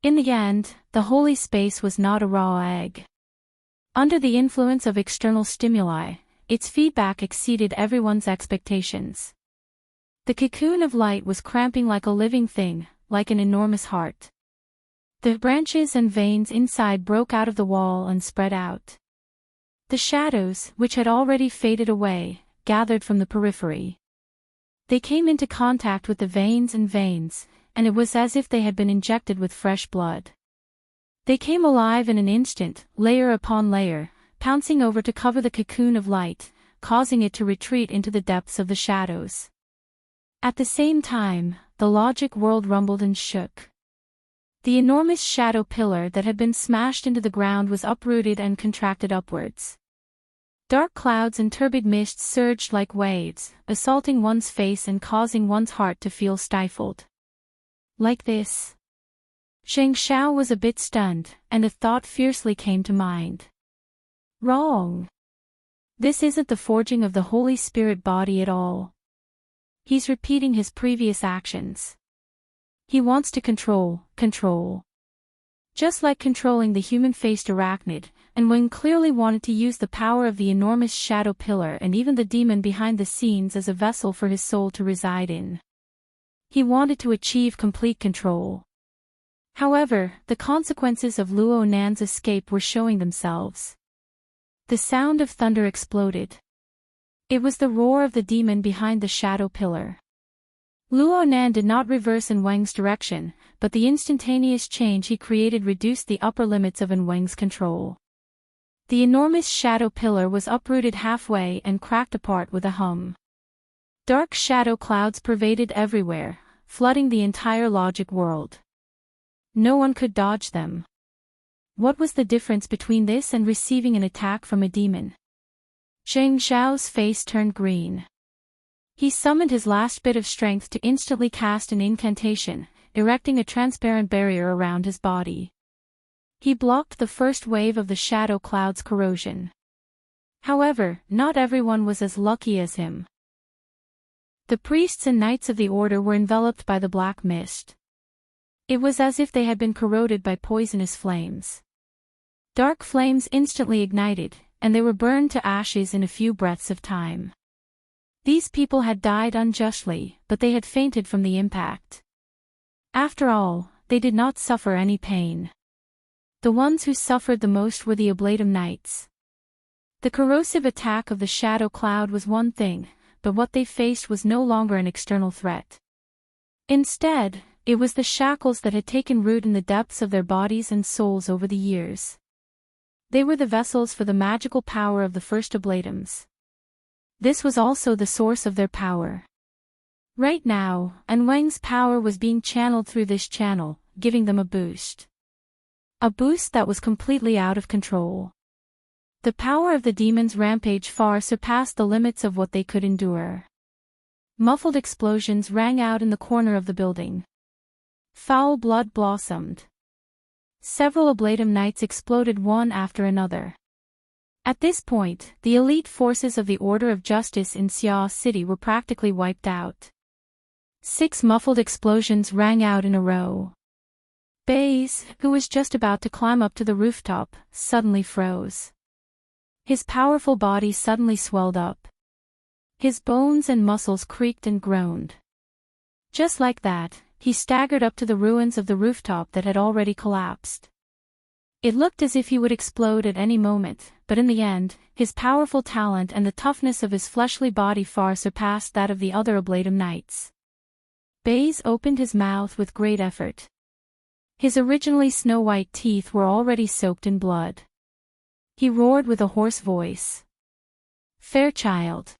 In the end, the holy space was not a raw egg. Under the influence of external stimuli, its feedback exceeded everyone's expectations. The cocoon of light was cramping like a living thing, like an enormous heart. The branches and veins inside broke out of the wall and spread out. The shadows, which had already faded away, gathered from the periphery. They came into contact with the veins, and it was as if they had been injected with fresh blood. They came alive in an instant, layer upon layer, pouncing over to cover the cocoon of light, causing it to retreat into the depths of the shadows. At the same time, the logic world rumbled and shook. The enormous shadow pillar that had been smashed into the ground was uprooted and contracted upwards. Dark clouds and turbid mists surged like waves, assaulting one's face and causing one's heart to feel stifled. Like this. Sheng Xiao was a bit stunned, and a thought fiercely came to mind. Wrong. This isn't the forging of the Holy Spirit body at all. He's repeating his previous actions. He wants to control. Just like controlling the human-faced arachnid, and Wang clearly wanted to use the power of the enormous shadow pillar and even the demon behind the scenes as a vessel for his soul to reside in. He wanted to achieve complete control. However, the consequences of Luo Nan's escape were showing themselves. The sound of thunder exploded. It was the roar of the demon behind the shadow pillar. Luo Nan did not reverse Wang's direction, but the instantaneous change he created reduced the upper limits of Wang's control. The enormous shadow pillar was uprooted halfway and cracked apart with a hum. Dark shadow clouds pervaded everywhere, flooding the entire logic world. No one could dodge them. What was the difference between this and receiving an attack from a demon? Zheng Zhao's face turned green. He summoned his last bit of strength to instantly cast an incantation, erecting a transparent barrier around his body. He blocked the first wave of the shadow cloud's corrosion. However, not everyone was as lucky as him. The priests and knights of the order were enveloped by the black mist. It was as if they had been corroded by poisonous flames. Dark flames instantly ignited, and they were burned to ashes in a few breaths of time. These people had died unjustly, but they had fainted from the impact. After all, they did not suffer any pain. The ones who suffered the most were the Ablatum Knights. The corrosive attack of the shadow cloud was one thing, but what they faced was no longer an external threat. Instead, it was the shackles that had taken root in the depths of their bodies and souls over the years. They were the vessels for the magical power of the first Ablatums. This was also the source of their power. Right now, Anwang's power was being channeled through this channel, giving them a boost. A boost that was completely out of control. The power of the demons' rampage far surpassed the limits of what they could endure. Muffled explosions rang out in the corner of the building. Foul blood blossomed. Several Ablatum Knights exploded one after another. At this point, the elite forces of the Order of Justice in Xia City were practically wiped out. 6 muffled explosions rang out in a row. Baze, who was just about to climb up to the rooftop, suddenly froze. His powerful body suddenly swelled up. His bones and muscles creaked and groaned. Just like that, he staggered up to the ruins of the rooftop that had already collapsed. It looked as if he would explode at any moment, but in the end, his powerful talent and the toughness of his fleshly body far surpassed that of the other Ablatum Knights. Baze opened his mouth with great effort. His originally snow-white teeth were already soaked in blood. He roared with a hoarse voice. Fairchild.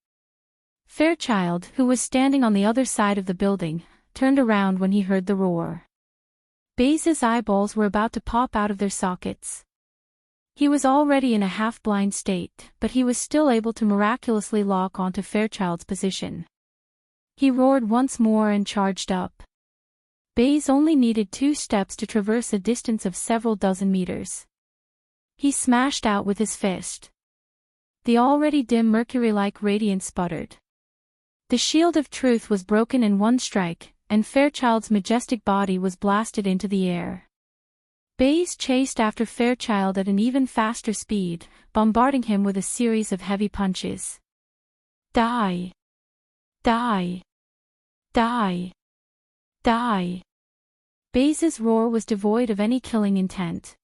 Fairchild, who was standing on the other side of the building, turned around when he heard the roar. Baze's eyeballs were about to pop out of their sockets. He was already in a half-blind state, but he was still able to miraculously lock onto Fairchild's position. He roared once more and charged up. Baze only needed 2 steps to traverse a distance of several dozen meters. He smashed out with his fist. The already dim mercury-like radiance sputtered. The shield of truth was broken in one strike, and Fairchild's majestic body was blasted into the air. Baze chased after Fairchild at an even faster speed, bombarding him with a series of heavy punches. Die! Die! Die! Die! Baze's roar was devoid of any killing intent.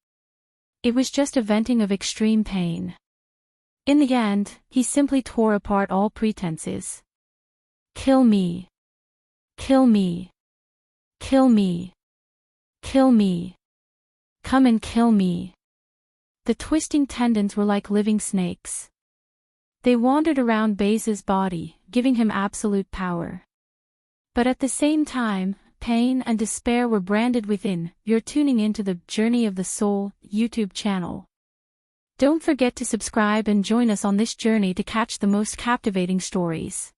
It was just a venting of extreme pain. In the end, he simply tore apart all pretenses. Kill me. Kill me. Kill me. Kill me. Come and kill me. The twisting tendons were like living snakes. They wandered around Baze's body, giving him absolute power. But at the same time, pain and despair were branded within. You're tuning into the Journey of the Soul YouTube channel. Don't forget to subscribe and join us on this journey to catch the most captivating stories.